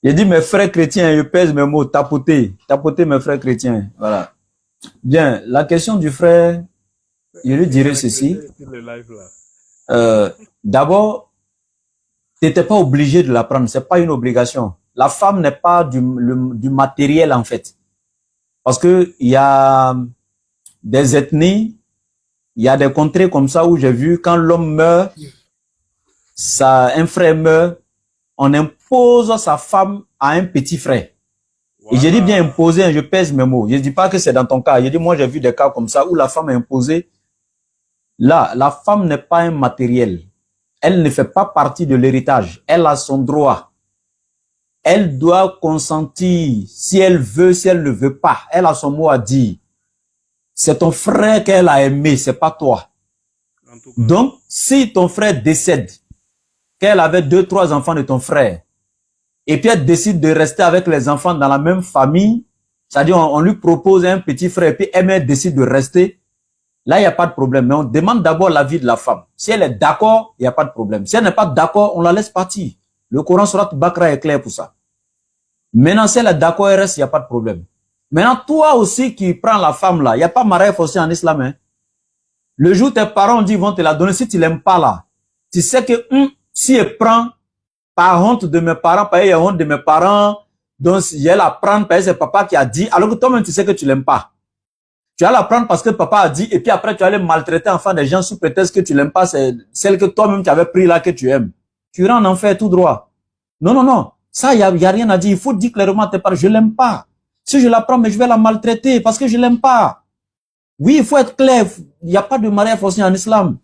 J'ai dit mes frères chrétiens, je pèse mes mots, tapotez, tapotez mes frères chrétiens. Voilà. Bien, la question du frère, je lui dirais ceci. D'abord, tu n'étais pas obligé de la prendre, c'est pas une obligation. La femme n'est pas du matériel en fait. Parce que il y a des ethnies, il y a des contrées comme ça où j'ai vu quand l'homme meurt, un frère meurt, on impose sa femme à un petit frère. Voilà. Et je dis bien imposer, je pèse mes mots. Je dis pas que c'est dans ton cas. Je dis moi j'ai vu des cas comme ça où la femme est imposée. Là, la femme n'est pas un matériel. Elle ne fait pas partie de l'héritage. Elle a son droit. Elle doit consentir si elle veut, si elle ne veut pas. Elle a son mot à dire. C'est ton frère qu'elle a aimé, c'est pas toi. Donc, si ton frère décède, qu'elle avait 2, 3 enfants de ton frère, et puis elle décide de rester avec les enfants dans la même famille, c'est-à-dire on lui propose un petit frère, et puis elle décide de rester, là, il n'y a pas de problème. Mais on demande d'abord l'avis de la femme. Si elle est d'accord, il n'y a pas de problème. Si elle n'est pas d'accord, on la laisse partir. Le Coran Surat Bakra est clair pour ça. Maintenant, si elle est d'accord, elle reste, il n'y a pas de problème. Maintenant, toi aussi qui prends la femme là, il n'y a pas mariage forcé en islam. Hein? Le jour où tes parents ont dit, ils vont te la donner, si tu l'aimes pas là, tu sais que si elle prend par honte de mes parents, par honte de mes parents, donc si elle la prend parce que c'est papa qui a dit, alors que toi-même tu sais que tu l'aimes pas. Tu vas la prendre parce que papa a dit, et puis après tu vas aller maltraiter enfant des gens sous prétexte que tu l'aimes pas, c'est celle que toi-même tu avais pris là que tu aimes. Tu iras en enfer tout droit. Non, non, non. Ça, il y a rien à dire. Il faut dire clairement à tes parents, je l'aime pas. Si je la prends, mais je vais la maltraiter parce que je l'aime pas. Oui, il faut être clair. Il n'y a pas de mariage forcé en islam.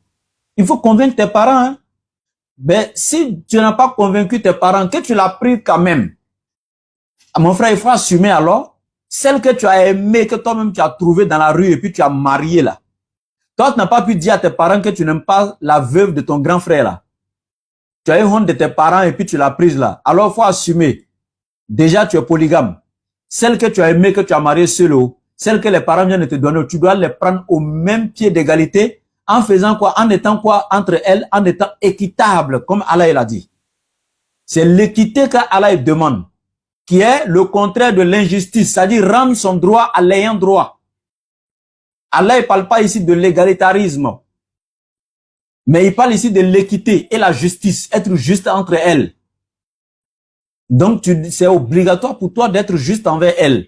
Il faut convaincre tes parents. Hein. Mais si tu n'as pas convaincu tes parents, que tu l'as pris quand même, mon frère, il faut assumer alors celle que tu as aimée, que toi-même tu as trouvée dans la rue et puis tu as marié là. Toi, tu n'as pas pu dire à tes parents que tu n'aimes pas la veuve de ton grand frère là. Tu as eu honte de tes parents et puis tu l'as prise là. Alors, il faut assumer. Déjà, tu es polygame. Celle que tu as aimée, que tu as mariée seule, celle que les parents viennent de te donner, tu dois les prendre au même pied d'égalité en faisant quoi? En étant quoi entre elles? En étant équitable, comme Allah l'a dit. C'est l'équité qu'Allah demande, qui est le contraire de l'injustice, c'est-à-dire rendre son droit à l'ayant droit. Allah ne parle pas ici de l'égalitarisme, mais il parle ici de l'équité et la justice, être juste entre elles. Donc, c'est obligatoire pour toi d'être juste envers elles.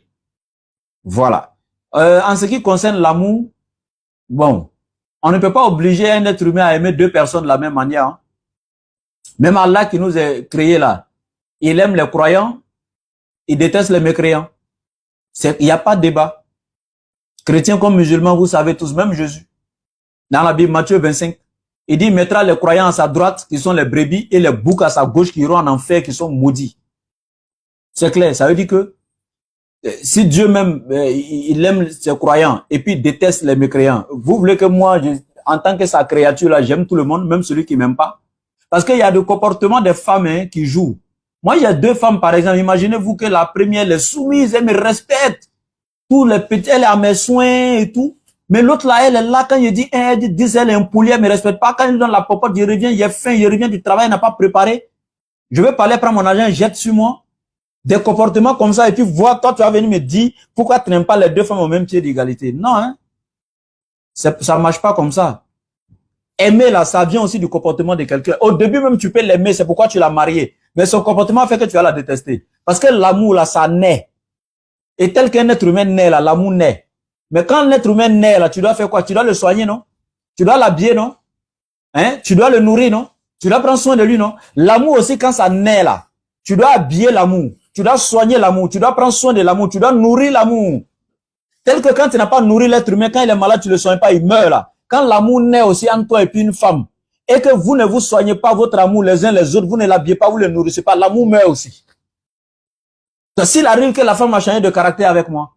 Voilà. En ce qui concerne l'amour, bon, on ne peut pas obliger un être humain à aimer 2 personnes de la même manière. Hein. Même Allah qui nous a créés là, il aime les croyants, il déteste les mécréants. Il n'y a pas de débat. Chrétiens comme musulmans, vous savez tous, même Jésus. Dans la Bible, Matthieu 25, il dit, il mettra les croyants à sa droite, qui sont les brebis, et les boucs à sa gauche, qui iront en enfer, qui sont maudits. C'est clair, ça veut dire que si Dieu même, il aime ses croyants, et puis déteste les mécréants, vous voulez que moi, en tant que sa créature là, j'aime tout le monde, même celui qui m'aime pas? Parce qu'il y a des comportements des femmes hein, qui jouent. Moi, il y a 2 femmes, par exemple, imaginez-vous que la première, elle est soumise, elle me respecte. Tous les petits, elle est à mes soins et tout. Mais l'autre là, elle est là, quand je dis, elle dit, elle est un poulet, elle me respecte pas. Quand il donne la popote, je reviens, il est faim, je reviens du travail, il n'a pas préparé. Je vais parler, prendre mon argent, jette sur moi. Des comportements comme ça, et puis toi, tu vas venir me dire, pourquoi tu n'aimes pas les 2 femmes au même pied d'égalité? Non, hein. Ça ne marche pas comme ça. Aimer là, ça vient aussi du comportement de quelqu'un. Au début même, tu peux l'aimer, c'est pourquoi tu l'as marié. Mais son comportement fait que tu vas la détester. Parce que l'amour là, ça naît. Et tel qu'un être humain naît là, l'amour naît. Mais quand l'être humain naît là, tu dois faire quoi? Tu dois le soigner, non? Tu dois l'habiller, non? Hein? Tu dois le nourrir, non? Tu dois prendre soin de lui, non? L'amour aussi, quand ça naît là, tu dois habiller l'amour. tu dois soigner l'amour, tu dois prendre soin de l'amour, tu dois nourrir l'amour. Tel que quand tu n'as pas nourri l'être humain, quand il est malade, tu ne le soignes pas, il meurt là. Quand l'amour naît aussi entre toi et puis une femme, et que vous ne vous soignez pas votre amour les uns les autres, vous ne l'habillez pas, vous ne le nourrissez pas, l'amour meurt aussi. S'il arrive que la femme a changé de caractère avec moi,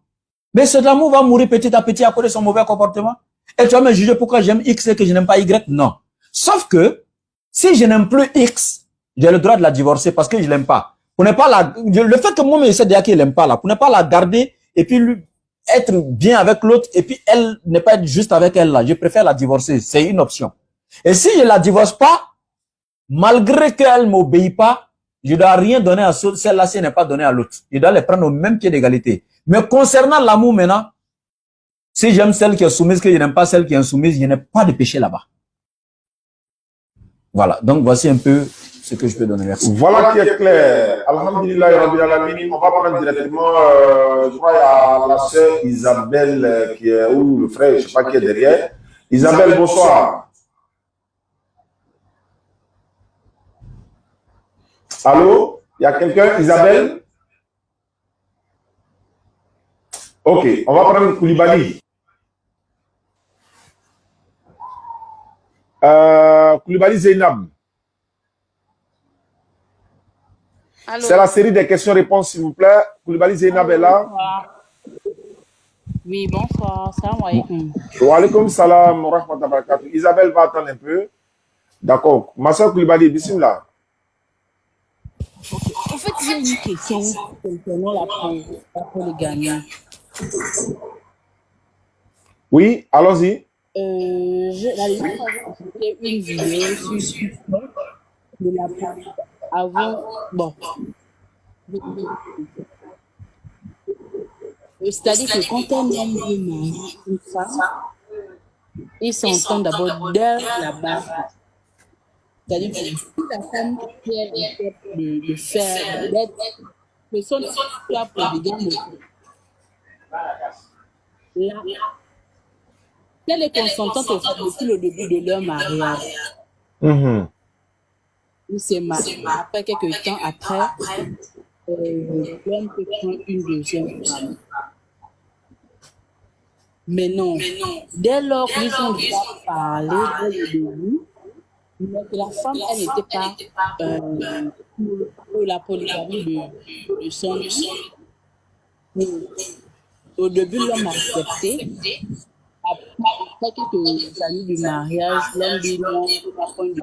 mais cet amour va mourir petit à petit à cause de son mauvais comportement. Et tu vas me juger pourquoi j'aime X et que je n'aime pas Y? Non. Sauf que, si je n'aime plus X, j'ai le droit de la divorcer parce que je l'aime pas. Pour ne pas le fait que moi, je sais déjà qu'il l'aime pas là, pour ne pas la garder et puis lui, être bien avec l'autre et puis elle ne pas être juste avec elle là, je préfère la divorcer. C'est une option. Et si je la divorce pas, malgré qu'elle m'obéit pas, je dois rien donner à celle-là si elle n'est pas donnée à l'autre. Je dois les prendre au même pied d'égalité. Mais concernant l'amour maintenant, si j'aime celle qui est soumise, que je n'aime pas celle qui est insoumise, je n'ai pas de péché là-bas. Voilà. Donc voici un peu ce que je peux donner. Merci. Voilà qui est clair. Alhamdulillah, Rabbil Alamin. On va prendre directement, je crois, à la sœur Isabelle qui est, ou le frère, je ne sais pas qui est derrière. Isabelle, bonsoir. Allô? Il y a quelqu'un? Isabelle? Ok, on va prendre Koulibaly. Koulibaly Zainab. C'est la série des questions-réponses, s'il vous plaît. Koulibaly Zainab est là. Oui, bonsoir. Salam alaikum. Wa alaikum salam wa rahmatullahi wa barakatuh. Isabelle va attendre un peu. D'accord. Ma soeur Koulibaly, bismillah. En fait, j'ai une question concernant la polygamie. Oui, allons-y. La dernière fois, j'ai écouté une vidéo sur TikTok de la polygamie. Avant, bon. C'est-à-dire que quand un homme veut marier une femme, il s'entend d'abord dès la base. C'est-à-dire que si la femme qui est de faire, d'être personne qui a polygame, là, elle est consentante au fait depuis le début de leur mariage. Il s'est marié. Après quelques temps après, l'homme peut prendre une deuxième femme. Mais non, dès lors qu'ils ont déjà parlé dès le début, mais que la femme, elle n'était pas pour la polygamie de son homme. Au début, l'homme a accepté. Après quelques années du mariage, l'homme dit non, il ne faut pas prendre de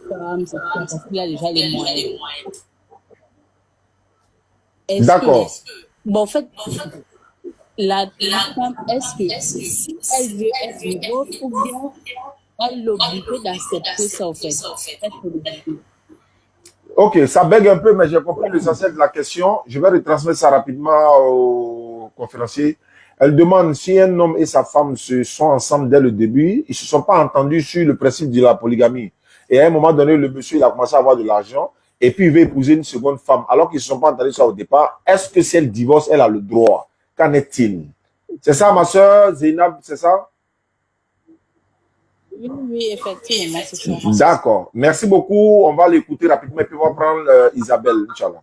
femme, c'est parce qu'il a déjà les moyens. D'accord. Bon, en fait, la femme, est-ce que si elle veut être divorce ou bien elle est obligée d'accepter ça, en fait? Ok, ça bègue un peu, mais j'ai compris l'essentiel de la question. Je vais retransmettre ça rapidement au conférencier. Elle demande si un homme et sa femme se sont ensemble dès le début, ils ne se sont pas entendus sur le principe de la polygamie. Et à un moment donné, le monsieur il a commencé à avoir de l'argent et puis il veut épouser une seconde femme alors qu'ils ne se sont pas entendus ça au départ. Est-ce que si elle divorce, elle a le droit? Qu'en est-il? C'est ça, ma soeur Zainab, c'est ça? Oui, effectivement, c'est ça. D'accord. Merci beaucoup. On va l'écouter rapidement et puis on va prendre Isabelle, Inch'Allah.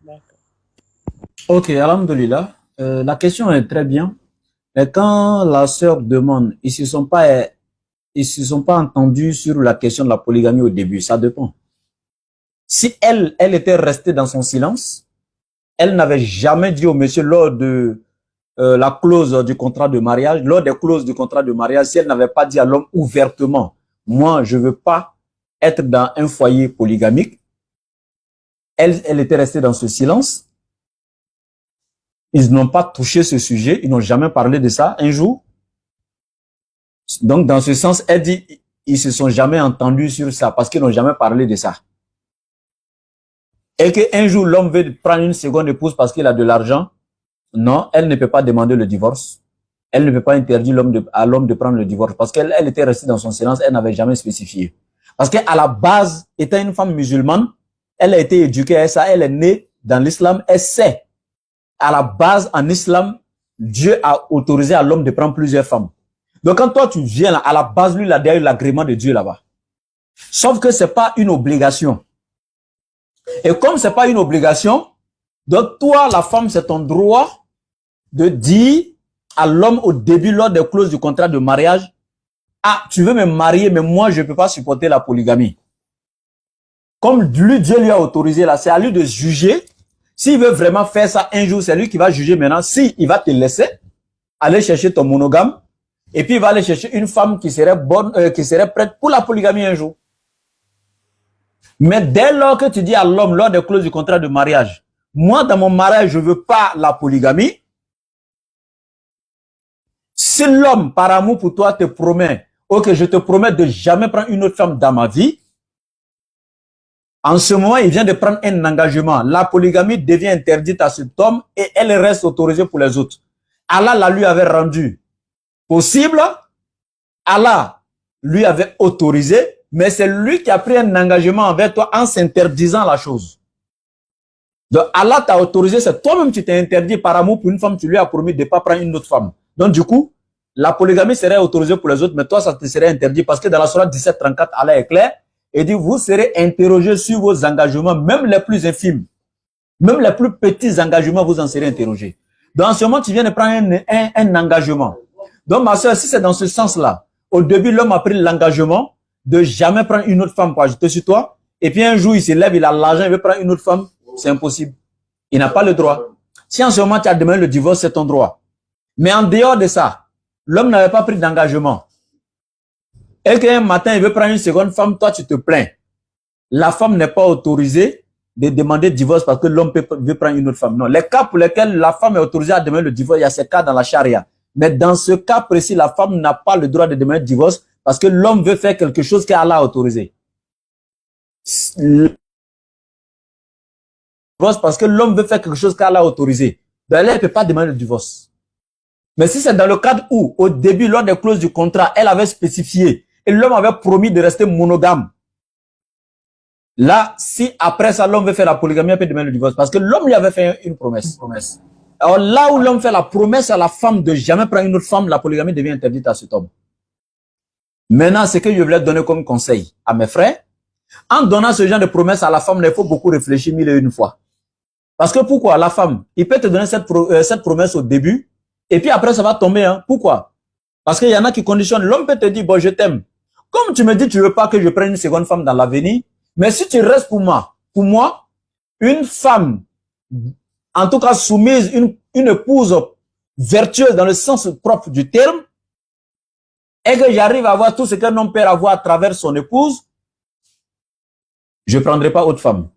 D'accord. Ok, alhamdoulilah. La question est très bien. Mais quand la sœur demande, ils se sont pas entendus sur la question de la polygamie au début, ça dépend. Si elle était restée dans son silence, elle n'avait jamais dit au monsieur lors de la clause du contrat de mariage, lors des clauses du contrat de mariage, si elle n'avait pas dit à l'homme ouvertement, moi, je veux pas être dans un foyer polygamique, elle était restée dans ce silence. Ils n'ont pas touché ce sujet, ils n'ont jamais parlé de ça un jour. Donc, dans ce sens, elle dit, ils se sont jamais entendus sur ça parce qu'ils n'ont jamais parlé de ça. Et qu'un jour, l'homme veut prendre une seconde épouse parce qu'il a de l'argent, non, elle ne peut pas demander le divorce. Elle ne peut pas interdire à l'homme de prendre le divorce parce qu'elle était restée dans son silence, elle n'avait jamais spécifié. Parce qu'à la base, étant une femme musulmane, elle a été éduquée à ça, elle est née dans l'islam, elle sait. À la base, en islam, Dieu a autorisé à l'homme de prendre plusieurs femmes. Donc, quand toi, tu viens là, à la base, lui, il a déjà eu l'agrément de Dieu là-bas. Sauf que c'est pas une obligation. Et comme c'est pas une obligation, donc toi, la femme, c'est ton droit de dire à l'homme au début, lors des clauses du contrat de mariage, ah, tu veux me marier, mais moi, je ne peux pas supporter la polygamie. Comme lui, Dieu lui a autorisé là, c'est à lui de juger. S'il veut vraiment faire ça un jour, c'est lui qui va juger maintenant. S'il va te laisser aller chercher ton monogame, et puis il va aller chercher une femme qui serait bonne, qui serait prête pour la polygamie un jour. Mais dès lors que tu dis à l'homme, lors des clauses du contrat de mariage, moi, dans mon mariage, je ne veux pas la polygamie. Si l'homme, par amour pour toi, te promet, ok, je te promets de jamais prendre une autre femme dans ma vie, en ce moment, il vient de prendre un engagement. La polygamie devient interdite à cet homme et elle reste autorisée pour les autres. Allah la lui avait rendu possible. Allah lui avait autorisé, mais c'est lui qui a pris un engagement envers toi en s'interdisant la chose. Donc Allah t'a autorisé, c'est toi-même qui t'es interdit par amour pour une femme, tu lui as promis de ne pas prendre une autre femme. Donc du coup, la polygamie serait autorisée pour les autres, mais toi, ça te serait interdit parce que dans la sourate 17-34, Allah est clair et dit, vous serez interrogés sur vos engagements, même les plus infimes, même les plus petits engagements, vous en serez interrogés. Donc en ce moment, tu viens de prendre un engagement. Donc ma soeur, si c'est dans ce sens-là, au début, l'homme a pris l'engagement de jamais prendre une autre femme pour ajouter sur toi, et puis un jour, il se lève, il a l'argent, il veut prendre une autre femme, c'est impossible. Il n'a pas le droit. Si en ce moment, tu as demandé le divorce, c'est ton droit. Mais en dehors de ça, l'homme n'avait pas pris d'engagement. Et qu'un matin, il veut prendre une seconde femme, toi, tu te plains. La femme n'est pas autorisée de demander le divorce parce que l'homme veut prendre une autre femme. Non, les cas pour lesquels la femme est autorisée à demander le divorce, il y a ces cas dans la charia. Mais dans ce cas précis, la femme n'a pas le droit de demander le divorce parce que l'homme veut faire quelque chose qu'Allah a autorisé. Parce que l'homme veut faire quelque chose qu'Allah a autorisé. Donc, elle ne peut pas demander le divorce. Mais si c'est dans le cadre où, au début, lors des clauses du contrat, elle avait spécifié et l'homme avait promis de rester monogame. Là, si après ça, l'homme veut faire la polygamie, elle peut demander le divorce. Parce que l'homme lui avait fait une promesse. Alors là où l'homme fait la promesse à la femme de jamais prendre une autre femme, la polygamie devient interdite à cet homme. Maintenant, ce que je voulais donner comme conseil à mes frères, en donnant ce genre de promesse à la femme, il faut beaucoup réfléchir 1001 fois. Parce que pourquoi la femme, il peut te donner cette promesse au début, et puis après ça va tomber. Hein. Pourquoi? Parce qu'il y en a qui conditionnent. L'homme peut te dire, bon, je t'aime. Comme tu me dis, tu veux pas que je prenne une seconde femme dans l'avenir, mais si tu restes pour moi, une femme, en tout cas soumise, une épouse vertueuse dans le sens propre du terme, et que j'arrive à avoir tout ce qu'un homme peut avoir à travers son épouse, je ne prendrai pas autre femme.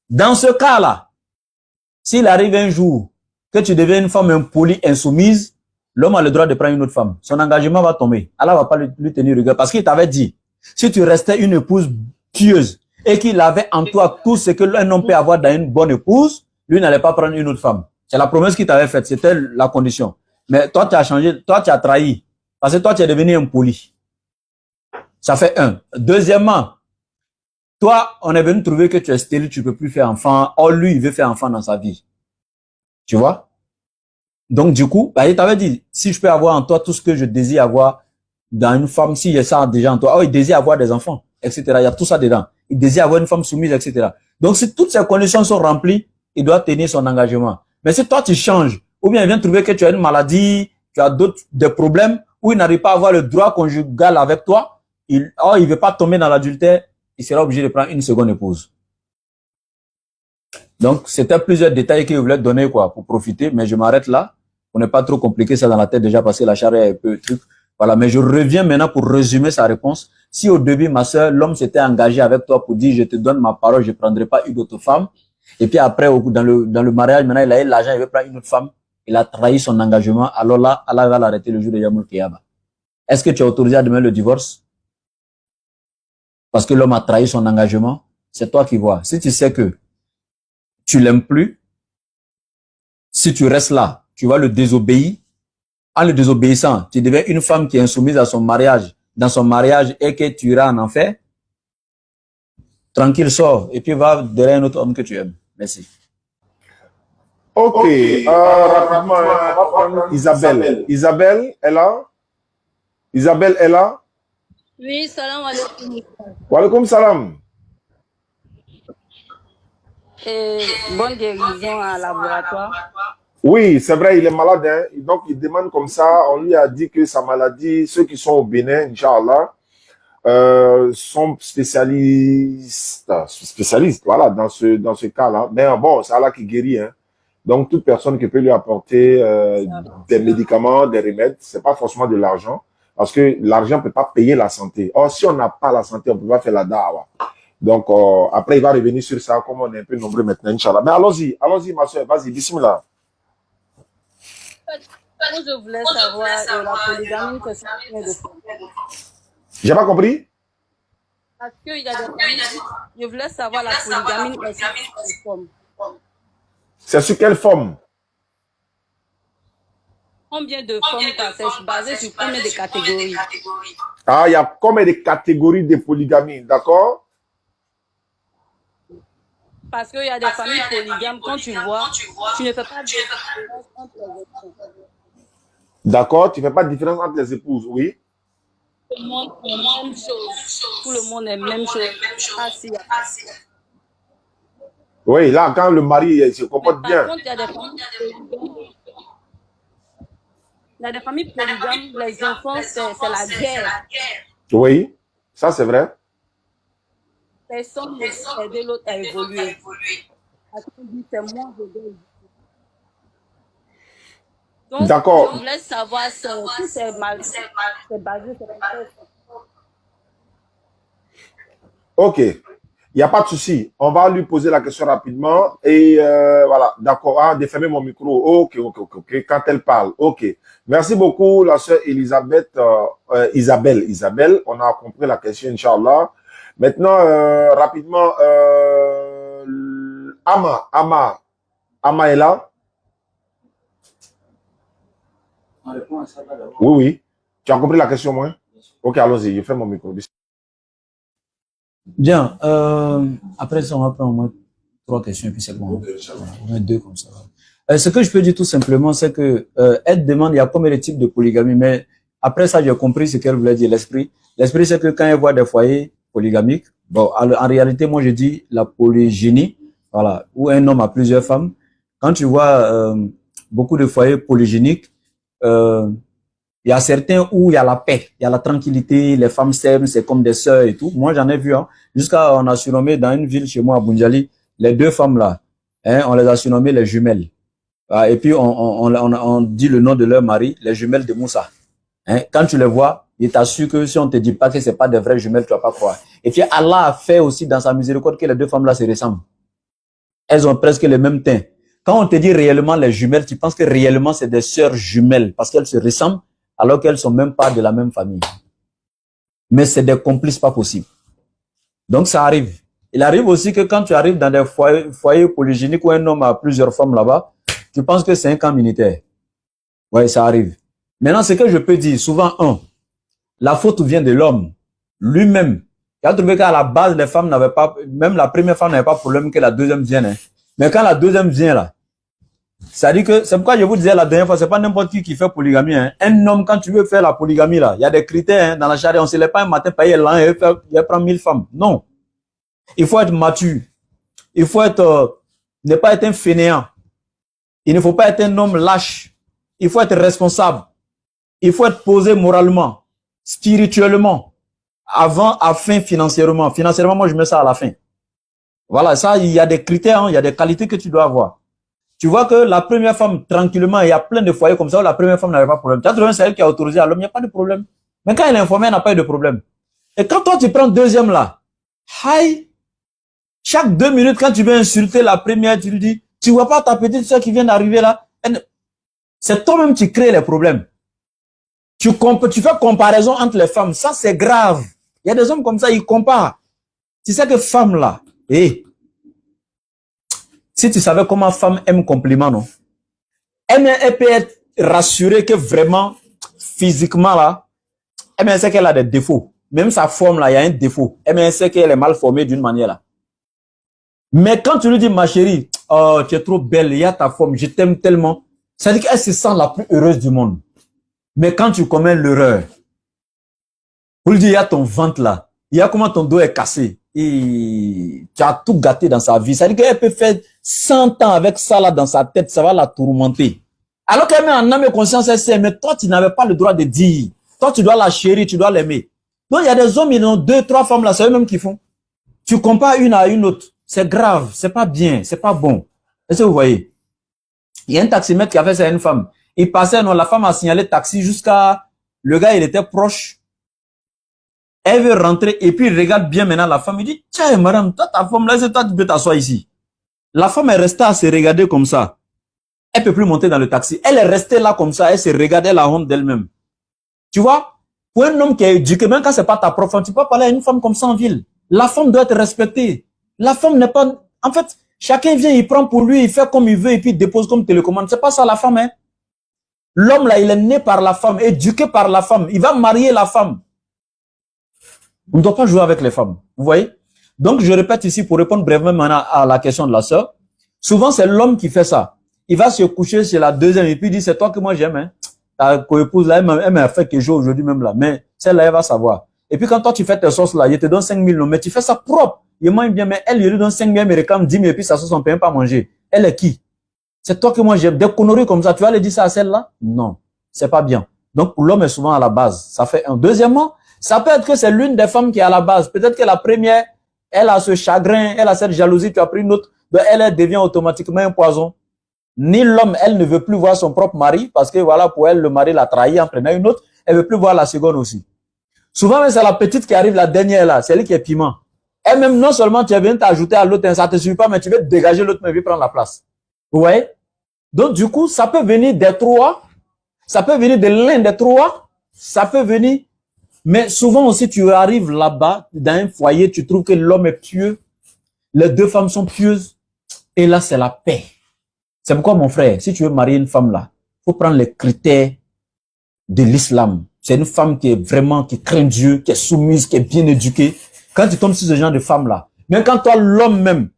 Dans ce cas-là, s'il arrive un jour que tu deviens une femme impolie, insoumise, l'homme a le droit de prendre une autre femme. Son engagement va tomber. Allah ne va pas lui tenir rigueur. Parce qu'il t'avait dit, si tu restais une épouse pieuse et qu'il avait en toi tout ce qu'un homme peut avoir dans une bonne épouse, lui n'allait pas prendre une autre femme. C'est la promesse qu'il t'avait faite. C'était la condition. Mais toi, tu as changé. Toi, tu as trahi. Parce que toi, tu es devenu impoli. Ça fait un. Deuxièmement, toi, on est venu trouver que tu es stérile, tu ne peux plus faire enfant. Or, lui, il veut faire enfant dans sa vie. Tu vois? Donc, du coup, bah, il t'avait dit, si je peux avoir en toi tout ce que je désire avoir dans une femme, si j'ai ça déjà en toi, oh, il désire avoir des enfants, etc. Il y a tout ça dedans. Il désire avoir une femme soumise, etc. Donc, si toutes ces conditions sont remplies, il doit tenir son engagement. Mais si toi, tu changes, ou bien il vient trouver que tu as une maladie, tu as des problèmes, ou il n'arrive pas à avoir le droit conjugal avec toi, il veut pas tomber dans l'adultère, il sera obligé de prendre une seconde épouse. Donc, c'était plusieurs détails que je voulais te donner, quoi, pour profiter, mais je m'arrête là. On n'est pas trop compliqué ça dans la tête déjà parce que la charia est un peu truc. Voilà, mais je reviens maintenant pour résumer sa réponse. Si au début, ma soeur, l'homme s'était engagé avec toi pour dire, je te donne ma parole, je ne prendrai pas une autre femme. Et puis après, dans le mariage, maintenant, il a eu l'argent, il veut prendre une autre femme. Il a trahi son engagement. Alors là, Allah va l'arrêter le jour de Yawmul Qiyamah. Est-ce que tu es autorisé à demander le divorce? Parce que l'homme a trahi son engagement. C'est toi qui vois. Si tu sais que tu l'aimes plus, si tu restes là, tu vas le désobéir. En le désobéissant, tu deviens une femme qui est insoumise à son mariage, dans son mariage, et que tu iras en enfer. Tranquille, sors, et puis va derrière un autre homme que tu aimes. Merci. Ok, rapidement, on va prendre Isabelle. Isabelle est là? Isabelle est là? Oui, salam alaikum. Wa alaikum salam. Et bonne guérison à laboratoire. Oui, c'est vrai, il est malade, hein. Donc il demande comme ça, on lui a dit que sa maladie, ceux qui sont au Bénin, Inch'Allah, sont spécialistes, voilà, dans ce cas-là. Mais bon, c'est Allah qui guérit, hein. Donc toute personne qui peut lui apporter des médicaments, des remèdes, c'est pas forcément de l'argent, parce que l'argent peut pas payer la santé. Or, si on n'a pas la santé, on peut pas faire la dawa. Donc après, il va revenir sur ça, comme on est un peu nombreux maintenant, Inch'Allah. Mais allons-y, ma soeur, vas-y, bismillah. Moi, je voulais savoir la polygamie, c'est combien de femmes? J'ai pas compris? Parce qu'il y a des familles, je voulais savoir la polygamie, est-ce que c'est une forme? C'est sur quelle forme? Combien de formes, quoi? C'est basé sur combien de catégories? Ah, il y a combien de catégories de polygamie, d'accord? Parce qu'il y a des familles polygames, quand tu vois, tu ne fais pas de différence entre les épouses. D'accord, tu ne fais pas de différence entre les épouses, oui? Tout le monde est même chose. Tout le monde est même chose. Ah, si. Oui, là, quand le mari se Mais comporte par bien. contre, il y a des familles polygames. Il y a des familles polygames, les enfants, c'est la guerre. Oui, ça c'est vrai. Personne ne peut aider l'autre à évoluer. Parce qu'on dit, c'est moi, je dois. Donc, D'accord. je voulais savoir si c'est basé sur la tête. Ok, il n'y a pas de souci. On va lui poser la question rapidement. Et voilà, d'accord. Ah, défermer mon micro. Ok. Quand elle parle. Ok. Merci beaucoup, la sœur Elisabeth, Isabelle. On a compris la question, Inch'Allah. Maintenant, rapidement, Ama est là? Oui. Tu as compris la question, moi? Ok, allons-y. Je fais mon micro. Bien, après ça, on va prendre au moins 3 questions et puis c'est bon. Voilà, au moins 2 comme ça. Ce que je peux dire tout simplement, c'est que elle demande, il y a combien de types de polygamie, mais après ça, j'ai compris ce qu'elle voulait dire, l'esprit. L'esprit, c'est que quand elle voit des foyers polygamiques, bon, en réalité, moi, je dis la polygynie, voilà, où un homme a plusieurs femmes. Quand tu vois beaucoup de foyers polygyniques, il y a certains où il y a la paix, il y a la tranquillité, les femmes s'aiment, c'est comme des sœurs et tout. Moi, j'en ai vu, hein. Jusqu'à, on a surnommé dans une ville chez moi à Bunjali, les 2 femmes là, hein, on les a surnommées les jumelles. Et puis, on dit le nom de leur mari, les jumelles de Moussa. Hein, quand tu les vois, il t'assure que si on te dit pas que c'est pas des vraies jumelles, tu vas pas croire. Et puis, Allah a fait aussi dans sa miséricorde que les 2 femmes là se ressemblent. Elles ont presque le même teint. Quand on te dit réellement les jumelles, tu penses que réellement c'est des sœurs jumelles parce qu'elles se ressemblent alors qu'elles sont même pas de la même famille. Mais c'est des complices pas possibles. Donc ça arrive. Il arrive aussi que quand tu arrives dans des foyers polygyniques où un homme a plusieurs femmes là-bas, tu penses que c'est un camp militaire. Oui, ça arrive. Maintenant, ce que je peux dire, souvent, la faute vient de l'homme lui-même. Il a trouvé qu'à la base, les femmes n'avaient pas, même la première femme n'avait pas de problème que la deuxième vienne. Hein. Mais quand la deuxième vient là, ça dit que, c'est pourquoi je vous disais la dernière fois, c'est pas n'importe qui fait polygamie. Hein. Un homme, quand tu veux faire la polygamie là, il y a des critères hein, dans la charia. On ne se lève pas un matin, payer l'an et il prend 1000 femmes. Non. Il faut être mature. Il faut être, ne pas être un fainéant. Il ne faut pas être un homme lâche. Il faut être responsable. Il faut être posé moralement, spirituellement, afin financièrement. Financièrement, moi, je mets ça à la fin. Voilà, ça, il y a des critères, hein, il y a des qualités que tu dois avoir. Tu vois que la première femme, tranquillement, il y a plein de foyers comme ça où la première femme n'avait pas de problème. Tu as trouvé, c'est elle qui a autorisé à l'homme, il n'y a pas de problème. Mais quand elle est informée, elle n'a pas eu de problème. Et quand toi, tu prends deuxième là, chaque 2 minutes, quand tu veux insulter la première, tu lui dis, tu vois pas ta petite soeur qui vient d'arriver là? C'est toi-même qui crée les problèmes. Tu fais comparaison entre les femmes. Ça, c'est grave. Il y a des hommes comme ça, ils comparent. Tu sais que femme là, si tu savais comment femme aime compliment, non? Elle peut être rassurée que vraiment, physiquement là, elle sait qu'elle a des défauts. Même sa forme là, il y a un défaut. Elle sait qu'elle est mal formée d'une manière là. Mais quand tu lui dis, ma chérie, oh, tu es trop belle, il y a ta forme, je t'aime tellement. Ça veut dire qu'elle se sent la plus heureuse du monde. Mais quand tu commets l'erreur, pour lui dire, il y a ton ventre là, il y a comment ton dos est cassé. Et tu as tout gâté dans sa vie. Ça veut dire qu'elle peut faire 100 ans avec ça là dans sa tête, ça va la tourmenter. Alors qu'elle met en âme et conscience, elle sait, mais toi, tu n'avais pas le droit de dire. Toi, tu dois la chérir, tu dois l'aimer. Donc, il y a des hommes, ils ont 2, 3 femmes là, c'est eux-mêmes qui font. Tu compares une à une autre. C'est grave, c'est pas bien, c'est pas bon. Est-ce que vous voyez? Il y a un taximètre qui a fait ça à une femme. Il passait, non, la femme a signalé taxi jusqu'à, le gars, il était proche. Elle veut rentrer et puis il regarde bien maintenant la femme. Il dit, tiens, madame, toi, ta femme là, c'est toi, tu peux t'asseoir ici. La femme est restée à se regarder comme ça. Elle peut plus monter dans le taxi. Elle est restée là comme ça, elle se regardait la honte d'elle-même. Tu vois? Pour un homme qui est éduqué, même quand c'est pas ta prof, tu peux parler à une femme comme ça en ville. La femme doit être respectée. La femme n'est pas, en fait, chacun vient, il prend pour lui, il fait comme il veut et puis il dépose comme télécommande. C'est pas ça la femme, hein. L'homme là, il est né par la femme, éduqué par la femme. Il va marier la femme. On ne doit pas jouer avec les femmes. Vous voyez? Donc, je répète ici pour répondre brièvement à la question de la sœur. Souvent, c'est l'homme qui fait ça. Il va se coucher chez la deuxième et puis il dit, c'est toi que moi j'aime, hein. Ta co-épouse là, elle m'a fait quelque chose aujourd'hui même là. Mais celle-là, elle va savoir. Et puis quand toi, tu fais tes sauces là, il te donne 5 000, non, mais tu fais ça propre. Il mange bien, mais elle, il lui donne 5 000, elle me réclame 10 000 et puis sa sauce, on ne peut même pas manger. Elle est qui? C'est toi que moi j'aime. Des conneries comme ça, tu vas aller dire ça à celle-là? Non. C'est pas bien. Donc, pour l'homme est souvent à la base. Ça fait un. Deuxièmement, ça peut être que c'est l'une des femmes qui est à la base. Peut-être que la première, elle a ce chagrin, elle a cette jalousie, tu as pris une autre, donc elle devient automatiquement un poison. Ni l'homme, elle ne veut plus voir son propre mari, parce que voilà, pour elle, le mari l'a trahi en prenant une autre, elle veut plus voir la seconde aussi. Souvent, c'est la petite qui arrive, la dernière là, c'est elle qui est piment. Elle-même, non seulement tu viens t'ajouter à l'autre, ça te suffit pas, mais tu veux dégager l'autre, mais tu veux prendre la place. Vous voyez? Donc, du coup, ça peut venir des trois, ça peut venir de l'un des trois, ça peut venir, mais souvent aussi, tu arrives là-bas, dans un foyer, tu trouves que l'homme est pieux, les deux femmes sont pieuses, et là, c'est la paix. C'est pourquoi, mon frère, si tu veux marier une femme là, faut prendre les critères de l'islam. C'est une femme qui est vraiment, qui craint Dieu, qui est soumise, qui est bien éduquée. Quand tu tombes sur ce genre de femme là, même quand toi, l'homme même,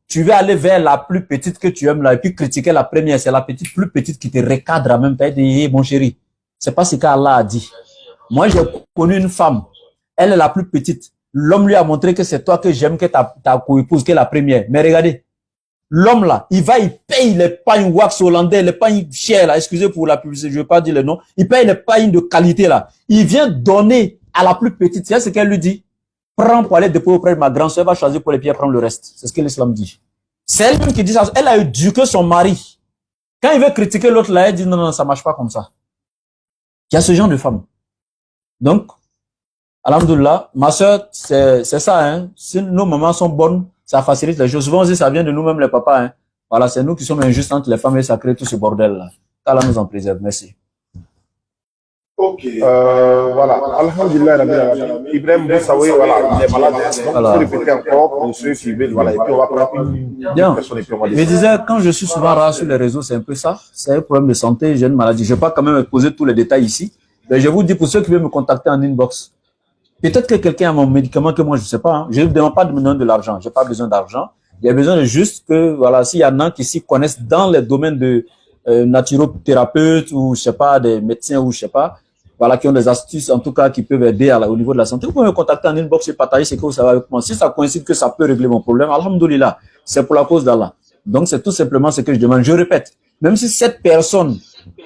tu veux aller vers la plus petite que tu aimes là, et puis critiquer la première, c'est la petite, plus petite qui te recadre en même temps, et dit, hey, mon chéri, c'est pas ce qu'Allah a dit. Moi, j'ai connu une femme, elle est la plus petite. L'homme lui a montré que c'est toi que j'aime, que ta co-épouse, que la première. Mais regardez, l'homme là, il paye les pains wax hollandais, les pains chers là, excusez pour la publicité, je ne vais pas dire le nom, il paye les pains de qualité là. Il vient donner à la plus petite, c'est ce qu'elle lui dit. Prends pour aller déposer auprès de ma grand-sœur, va choisir pour les pieds, prendre le reste. C'est ce que l'islam dit. C'est elle-même qui dit ça. Elle a éduqué son mari. Quand il veut critiquer l'autre là, elle dit non, non, ça marche pas comme ça. Il y a ce genre de femme. Donc, alhamdoulilah, ma soeur, c'est ça, hein. Si nos mamans sont bonnes, ça facilite les choses. Souvent aussi, ça vient de nous-mêmes, les papas, hein. Voilà, c'est nous qui sommes injustes entre les femmes et ça crée tout ce bordel-là. qu'Allah nous en préserve. Merci. Ok. Voilà. Alhamdulillah, Ibrahim Boussaoui, voilà, il est malade. Donc, il faut répéter encore pour ceux qui veulent. Voilà, et puis on va prendre une personne et puis on va Je disais, quand je suis souvent rare sur les réseaux, c'est un peu ça. C'est un problème de santé, j'ai une maladie. Je ne vais pas quand même poser tous les détails ici. Mais je vous dis, pour ceux qui veulent me contacter en inbox, peut-être que quelqu'un a mon médicament que moi, je ne sais pas. Hein. Je ne demande pas de me donner de l'argent. Je n'ai pas besoin d'argent. Il y a besoin de juste que, voilà, s'il y en a qui s'y connaissent dans les domaines de naturothérapeutes ou, je sais pas, des médecins ou, je sais pas, voilà, qui ont des astuces, en tout cas, qui peuvent aider au niveau de la santé. Vous pouvez me contacter en inbox et partager ce que vous savez avec moi. Si ça coïncide que ça peut régler mon problème, alhamdoulilah, c'est pour la cause d'Allah. Donc, c'est tout simplement ce que je demande. Je répète, même si cette personne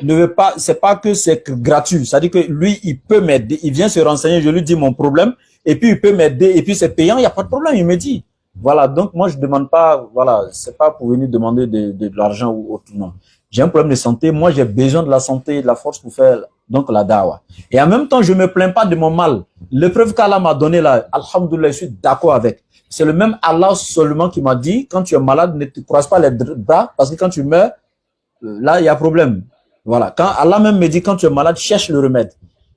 ne veut pas, c'est pas que c'est gratuit. C'est-à-dire que lui, il peut m'aider. Il vient se renseigner, je lui dis mon problème, et puis il peut m'aider, et puis c'est payant, il n'y a pas de problème, il me dit. Voilà, donc moi, je demande pas, voilà, c'est pas pour venir demander de l'argent ou autre, non. J'ai un problème de santé, moi, j'ai besoin de la santé et de la force pour faire, donc, la dawa. Et en même temps, je me plains pas de mon mal. L'épreuve qu'Allah m'a donnée là, alhamdoulilah, je suis d'accord avec. C'est le même Allah seulement qui m'a dit, quand tu es malade, ne te croise pas les bras, parce que quand tu meurs, là, il y a problème. Voilà. Quand Allah même me dit, quand tu es malade, cherche le remède.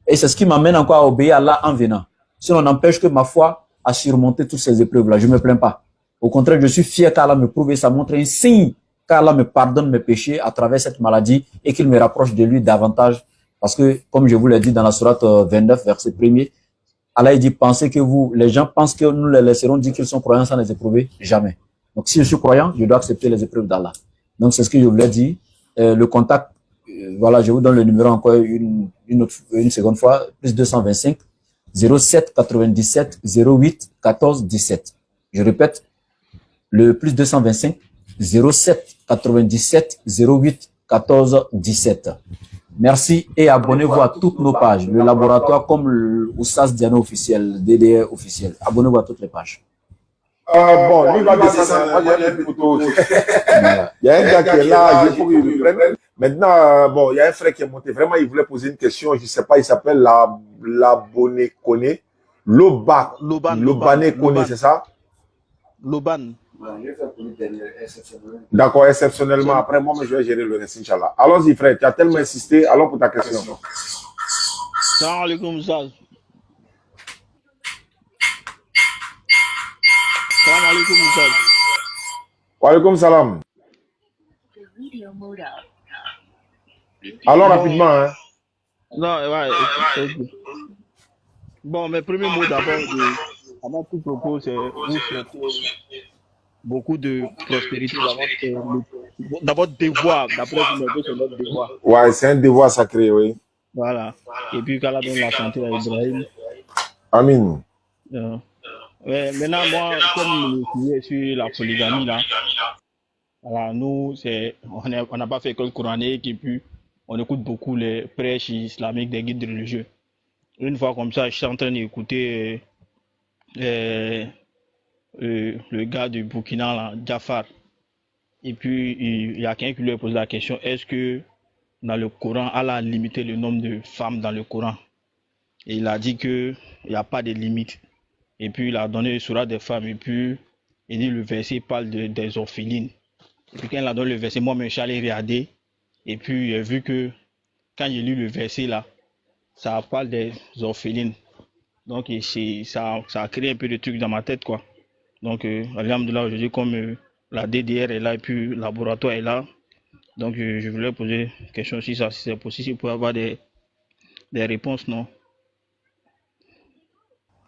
Et c'est ce qui m'amène encore à obéir à Allah en venant. Sinon, on n'empêche que ma foi à surmonter toutes ces épreuves-là. Je ne me plains pas. Au contraire, je suis fier qu'Allah me prouve et ça montre un signe qu'Allah me pardonne mes péchés à travers cette maladie et qu'il me rapproche de lui davantage. Parce que, comme je vous l'ai dit dans la sourate 29, verset 1er, Allah dit, pensez que vous, les gens pensent que nous les laisserons dire qu'ils sont croyants sans les éprouver. Jamais. Donc, si je suis croyant, je dois accepter les épreuves d'Allah. Donc, c'est ce que je voulais dire. Le contact, voilà, je vous donne le numéro encore une seconde fois, plus 225 07 97 08 14 17. Je répète, le plus 225 07 97 08 14 17. Merci et abonnez-vous à toutes nos pages. Le laboratoire comme le Oussas Diano officiel, DDR officiel. Abonnez-vous à toutes les pages. Bon, lui va baisser ça. Moi, j'ai une photo. Il y a un gars qui est là, il faut qu'il le prenne. Maintenant, bon, il y a un frère qui est monté. Vraiment, il voulait poser une question. Je ne sais pas, il s'appelle Labone Kone. Lobane Kone, c'est ça? Loban. D'accord, exceptionnellement. Après, moi, je vais gérer le reste, Inch'Allah. Allons-y, frère. Tu as tellement insisté. Allons pour ta question. Salam alaikum, Zaz. Salam alaikum, Zaz. Wa alaikum salam. Alors, rapidement, hein. Non, ouais. Bon, mes premiers mots d'abord, avant tout propos, c'est vous souhaiter beaucoup de prospérité. D'abord, devoir. D'après vous, c'est notre devoir. Ouais, c'est un devoir sacré, oui. Voilà. Et puis, qu'Allah donne la santé à Ibrahim. Amin. Ouais, maintenant, moi, comme le sujet sur la polygamie, là, voilà, nous, on n'a pas fait école coranique et puis on écoute beaucoup les prêches islamiques des guides religieux. Une fois comme ça, je suis en train d'écouter le gars du Burkina, là, Jafar. Et puis, il y a quelqu'un qui lui a posé la question, est-ce que dans le Coran, Allah a limité le nombre de femmes dans le Coran? Et il a dit qu'il n'y a pas de limite. Et puis, il a donné le surat des femmes. Et puis, il dit le verset parle des orphelines. Et puis, quand il a donné le verset, moi, je suis allé regarder. Et puis, j'ai vu que quand j'ai lu le verset là, ça parle des orphelines. Donc, ça a créé un peu de trucs dans ma tête, quoi. Donc, alhamdoulilah, aujourd'hui, comme la DDR est là et puis le laboratoire est là, donc je voulais poser une question si c'est possible, pour avoir des réponses, non?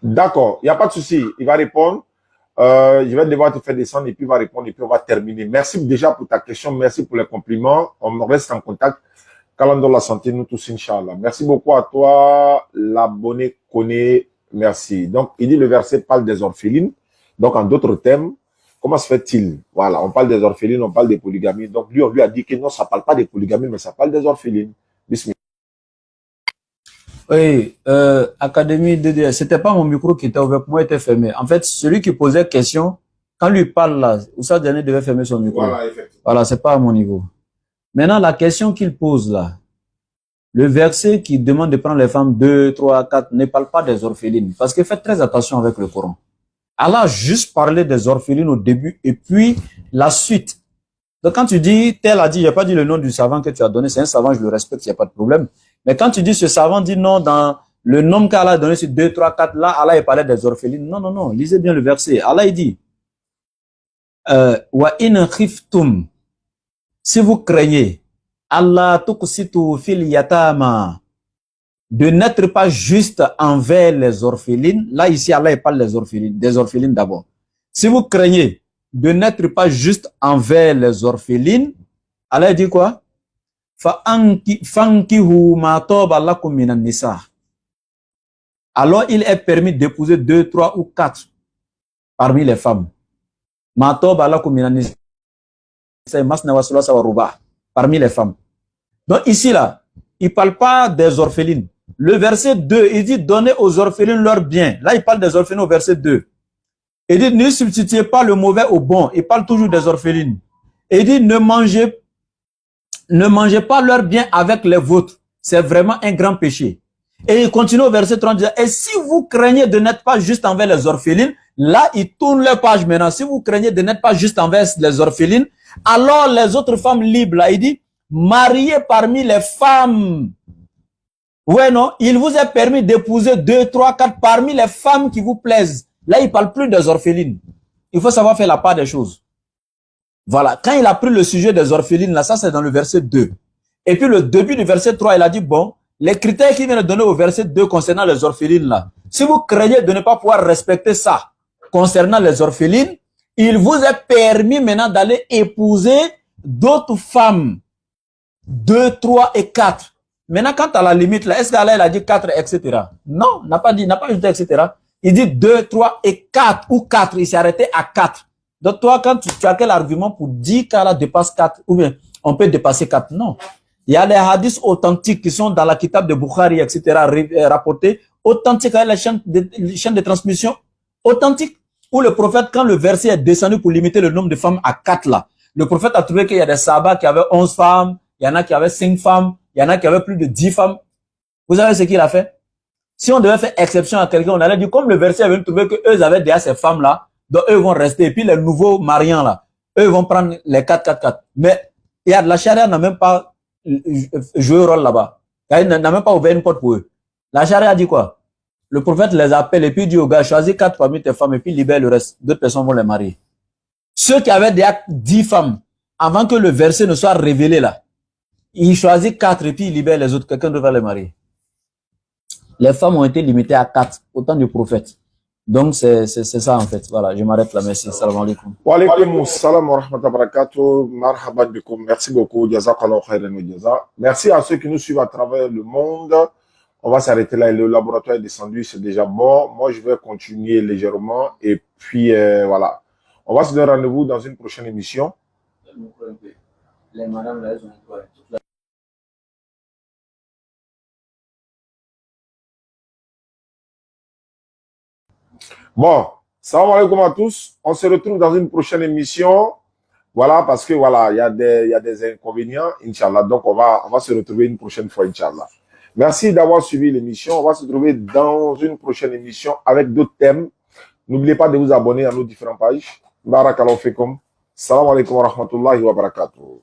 D'accord, il n'y a pas de souci. Il va répondre. Je vais devoir te faire descendre et puis il va répondre et puis on va terminer. Merci déjà pour ta question. Merci pour les compliments. On reste en contact. Calendrier de la santé, nous tous, Inch'Allah. Merci beaucoup à toi, l'abonné Kone. Merci. Donc, il dit le verset parle des orphelines. Donc, en d'autres termes, comment se fait-il? Voilà, on parle des orphelines, on parle des polygamies. Donc, lui, on lui a dit que non, ça ne parle pas des polygamies, mais ça parle des orphelines. Bismillah. Oui, Académie DDS, c'était pas mon micro qui était ouvert, pour moi, il était fermé. En fait, celui qui posait question, quand lui parle là, Oussad Diané devait fermer son micro. Voilà, effectivement. Voilà, c'est pas à mon niveau. Maintenant, la question qu'il pose là, le verset qui demande de prendre les femmes 2, 3, 4, ne parle pas des orphelines. Parce que faites très attention avec le Coran. Allah a juste parlé des orphelines au début et puis la suite. Donc quand tu dis, tel a dit, il n'y a pas dit le nom du savant que tu as donné, c'est un savant, je le respecte, il n'y a pas de problème. Mais quand tu dis ce savant dit non, dans le nom qu'Allah a donné sur 2, 3, 4, là, Allah a parlé des orphelines. Non, non, non, lisez bien le verset. Allah il dit, wa in khiftum, si vous craignez, Allah tuqsitu fil yatama, de n'être pas juste envers les orphelines. Là, ici, Allah parle des orphelines d'abord. Si vous craignez de n'être pas juste envers les orphelines, Allah dit quoi? Fankihu ma toba lakum minan nisa. Alors, il est permis d'épouser 2, 3 ou 4 parmi les femmes. Ma toba lakum minan nisa. Parmi les femmes. Donc ici, là, il ne parle pas des orphelines. Le verset 2, il dit donnez aux orphelines leurs biens. Là, il parle des orphelines au verset 2. Il dit ne substituez pas le mauvais au bon. Il parle toujours des orphelines. Il dit ne mangez pas leurs biens avec les vôtres. C'est vraiment un grand péché. Et il continue au verset 30. Et si vous craignez de n'être pas juste envers les orphelines, là, il tourne la page maintenant. Si vous craignez de n'être pas juste envers les orphelines, alors les autres femmes libres, là, il dit mariez parmi les femmes. Ouais, non, il vous est permis d'épouser 2, 3, 4 parmi les femmes qui vous plaisent. Là, il ne parle plus des orphelines. Il faut savoir faire la part des choses. Voilà, quand il a pris le sujet des orphelines, là, ça c'est dans le verset 2. Et puis le début du verset 3, il a dit, bon, les critères qu'il vient de donner au verset 2 concernant les orphelines, là, si vous craignez de ne pas pouvoir respecter ça concernant les orphelines, il vous est permis maintenant d'aller épouser d'autres femmes. 2, 3 et 4. Maintenant, quand à la limite, là, est-ce qu'Allah il a dit 4, etc. Non, n'a pas ajouté, etc. Il dit 2, 3 et 4 ou 4. Il s'est arrêté à 4. Donc toi, quand tu as quel argument pour dire qu'Allah dépasse 4 ou bien on peut dépasser 4? Non. Il y a les hadiths authentiques qui sont dans la kitab de Bukhari, etc. rapportés, authentiques avec les chaînes de transmission authentiques, où le prophète, quand le verset est descendu pour limiter le nombre de femmes à 4 là, le prophète a trouvé qu'il y a des sahabas qui avaient 11 femmes, il y en a qui avaient 5 femmes, il y en a qui avaient plus de 10 femmes. Vous savez ce qu'il a fait? Si on devait faire exception à quelqu'un, on allait dire, comme le verset avait trouvé que eux avaient déjà ces femmes-là, donc eux vont rester. Et puis les nouveaux mariants là, eux vont prendre les 4, 4, 4. Mais il y a de la charia n'a même pas joué rôle là-bas. Il n'a même pas ouvert une porte pour eux. La charia dit quoi? Le prophète les appelle et puis dit aux gars, choisis 4 parmi tes femmes et puis libère le reste. D'autres personnes vont les marier. Ceux qui avaient déjà 10 femmes, avant que le verset ne soit révélé là, ils choisissent 4 et puis ils libèrent les autres. Quelqu'un devrait les marier. Les femmes ont été limitées à 4 au temps du prophète. Donc, c'est ça, en fait. Voilà, je m'arrête là. Merci. Salam alaikum. Wa alaikum salam wa rahmatullahi wa barakatuh. Marhaban bikum. Merci beaucoup. Jazakallahu khairan wa jaza. Merci à ceux qui nous suivent à travers le monde. On va s'arrêter là. Le laboratoire est descendu. C'est déjà bon. Moi, je vais continuer légèrement. Et puis, voilà. On va se donner rendez-vous dans une prochaine émission. Les madames, là, elles ont Bon, salam alaikum à tous. On se retrouve dans une prochaine émission. Voilà, parce que voilà, il y a des inconvénients, Inch'Allah. Donc, on va se retrouver une prochaine fois, Inch'Allah. Merci d'avoir suivi l'émission. On va se retrouver dans une prochaine émission avec d'autres thèmes. N'oubliez pas de vous abonner à nos différentes pages. Barakallahu fikum. Salam alaikum wa rahmatullahi wa barakatuh.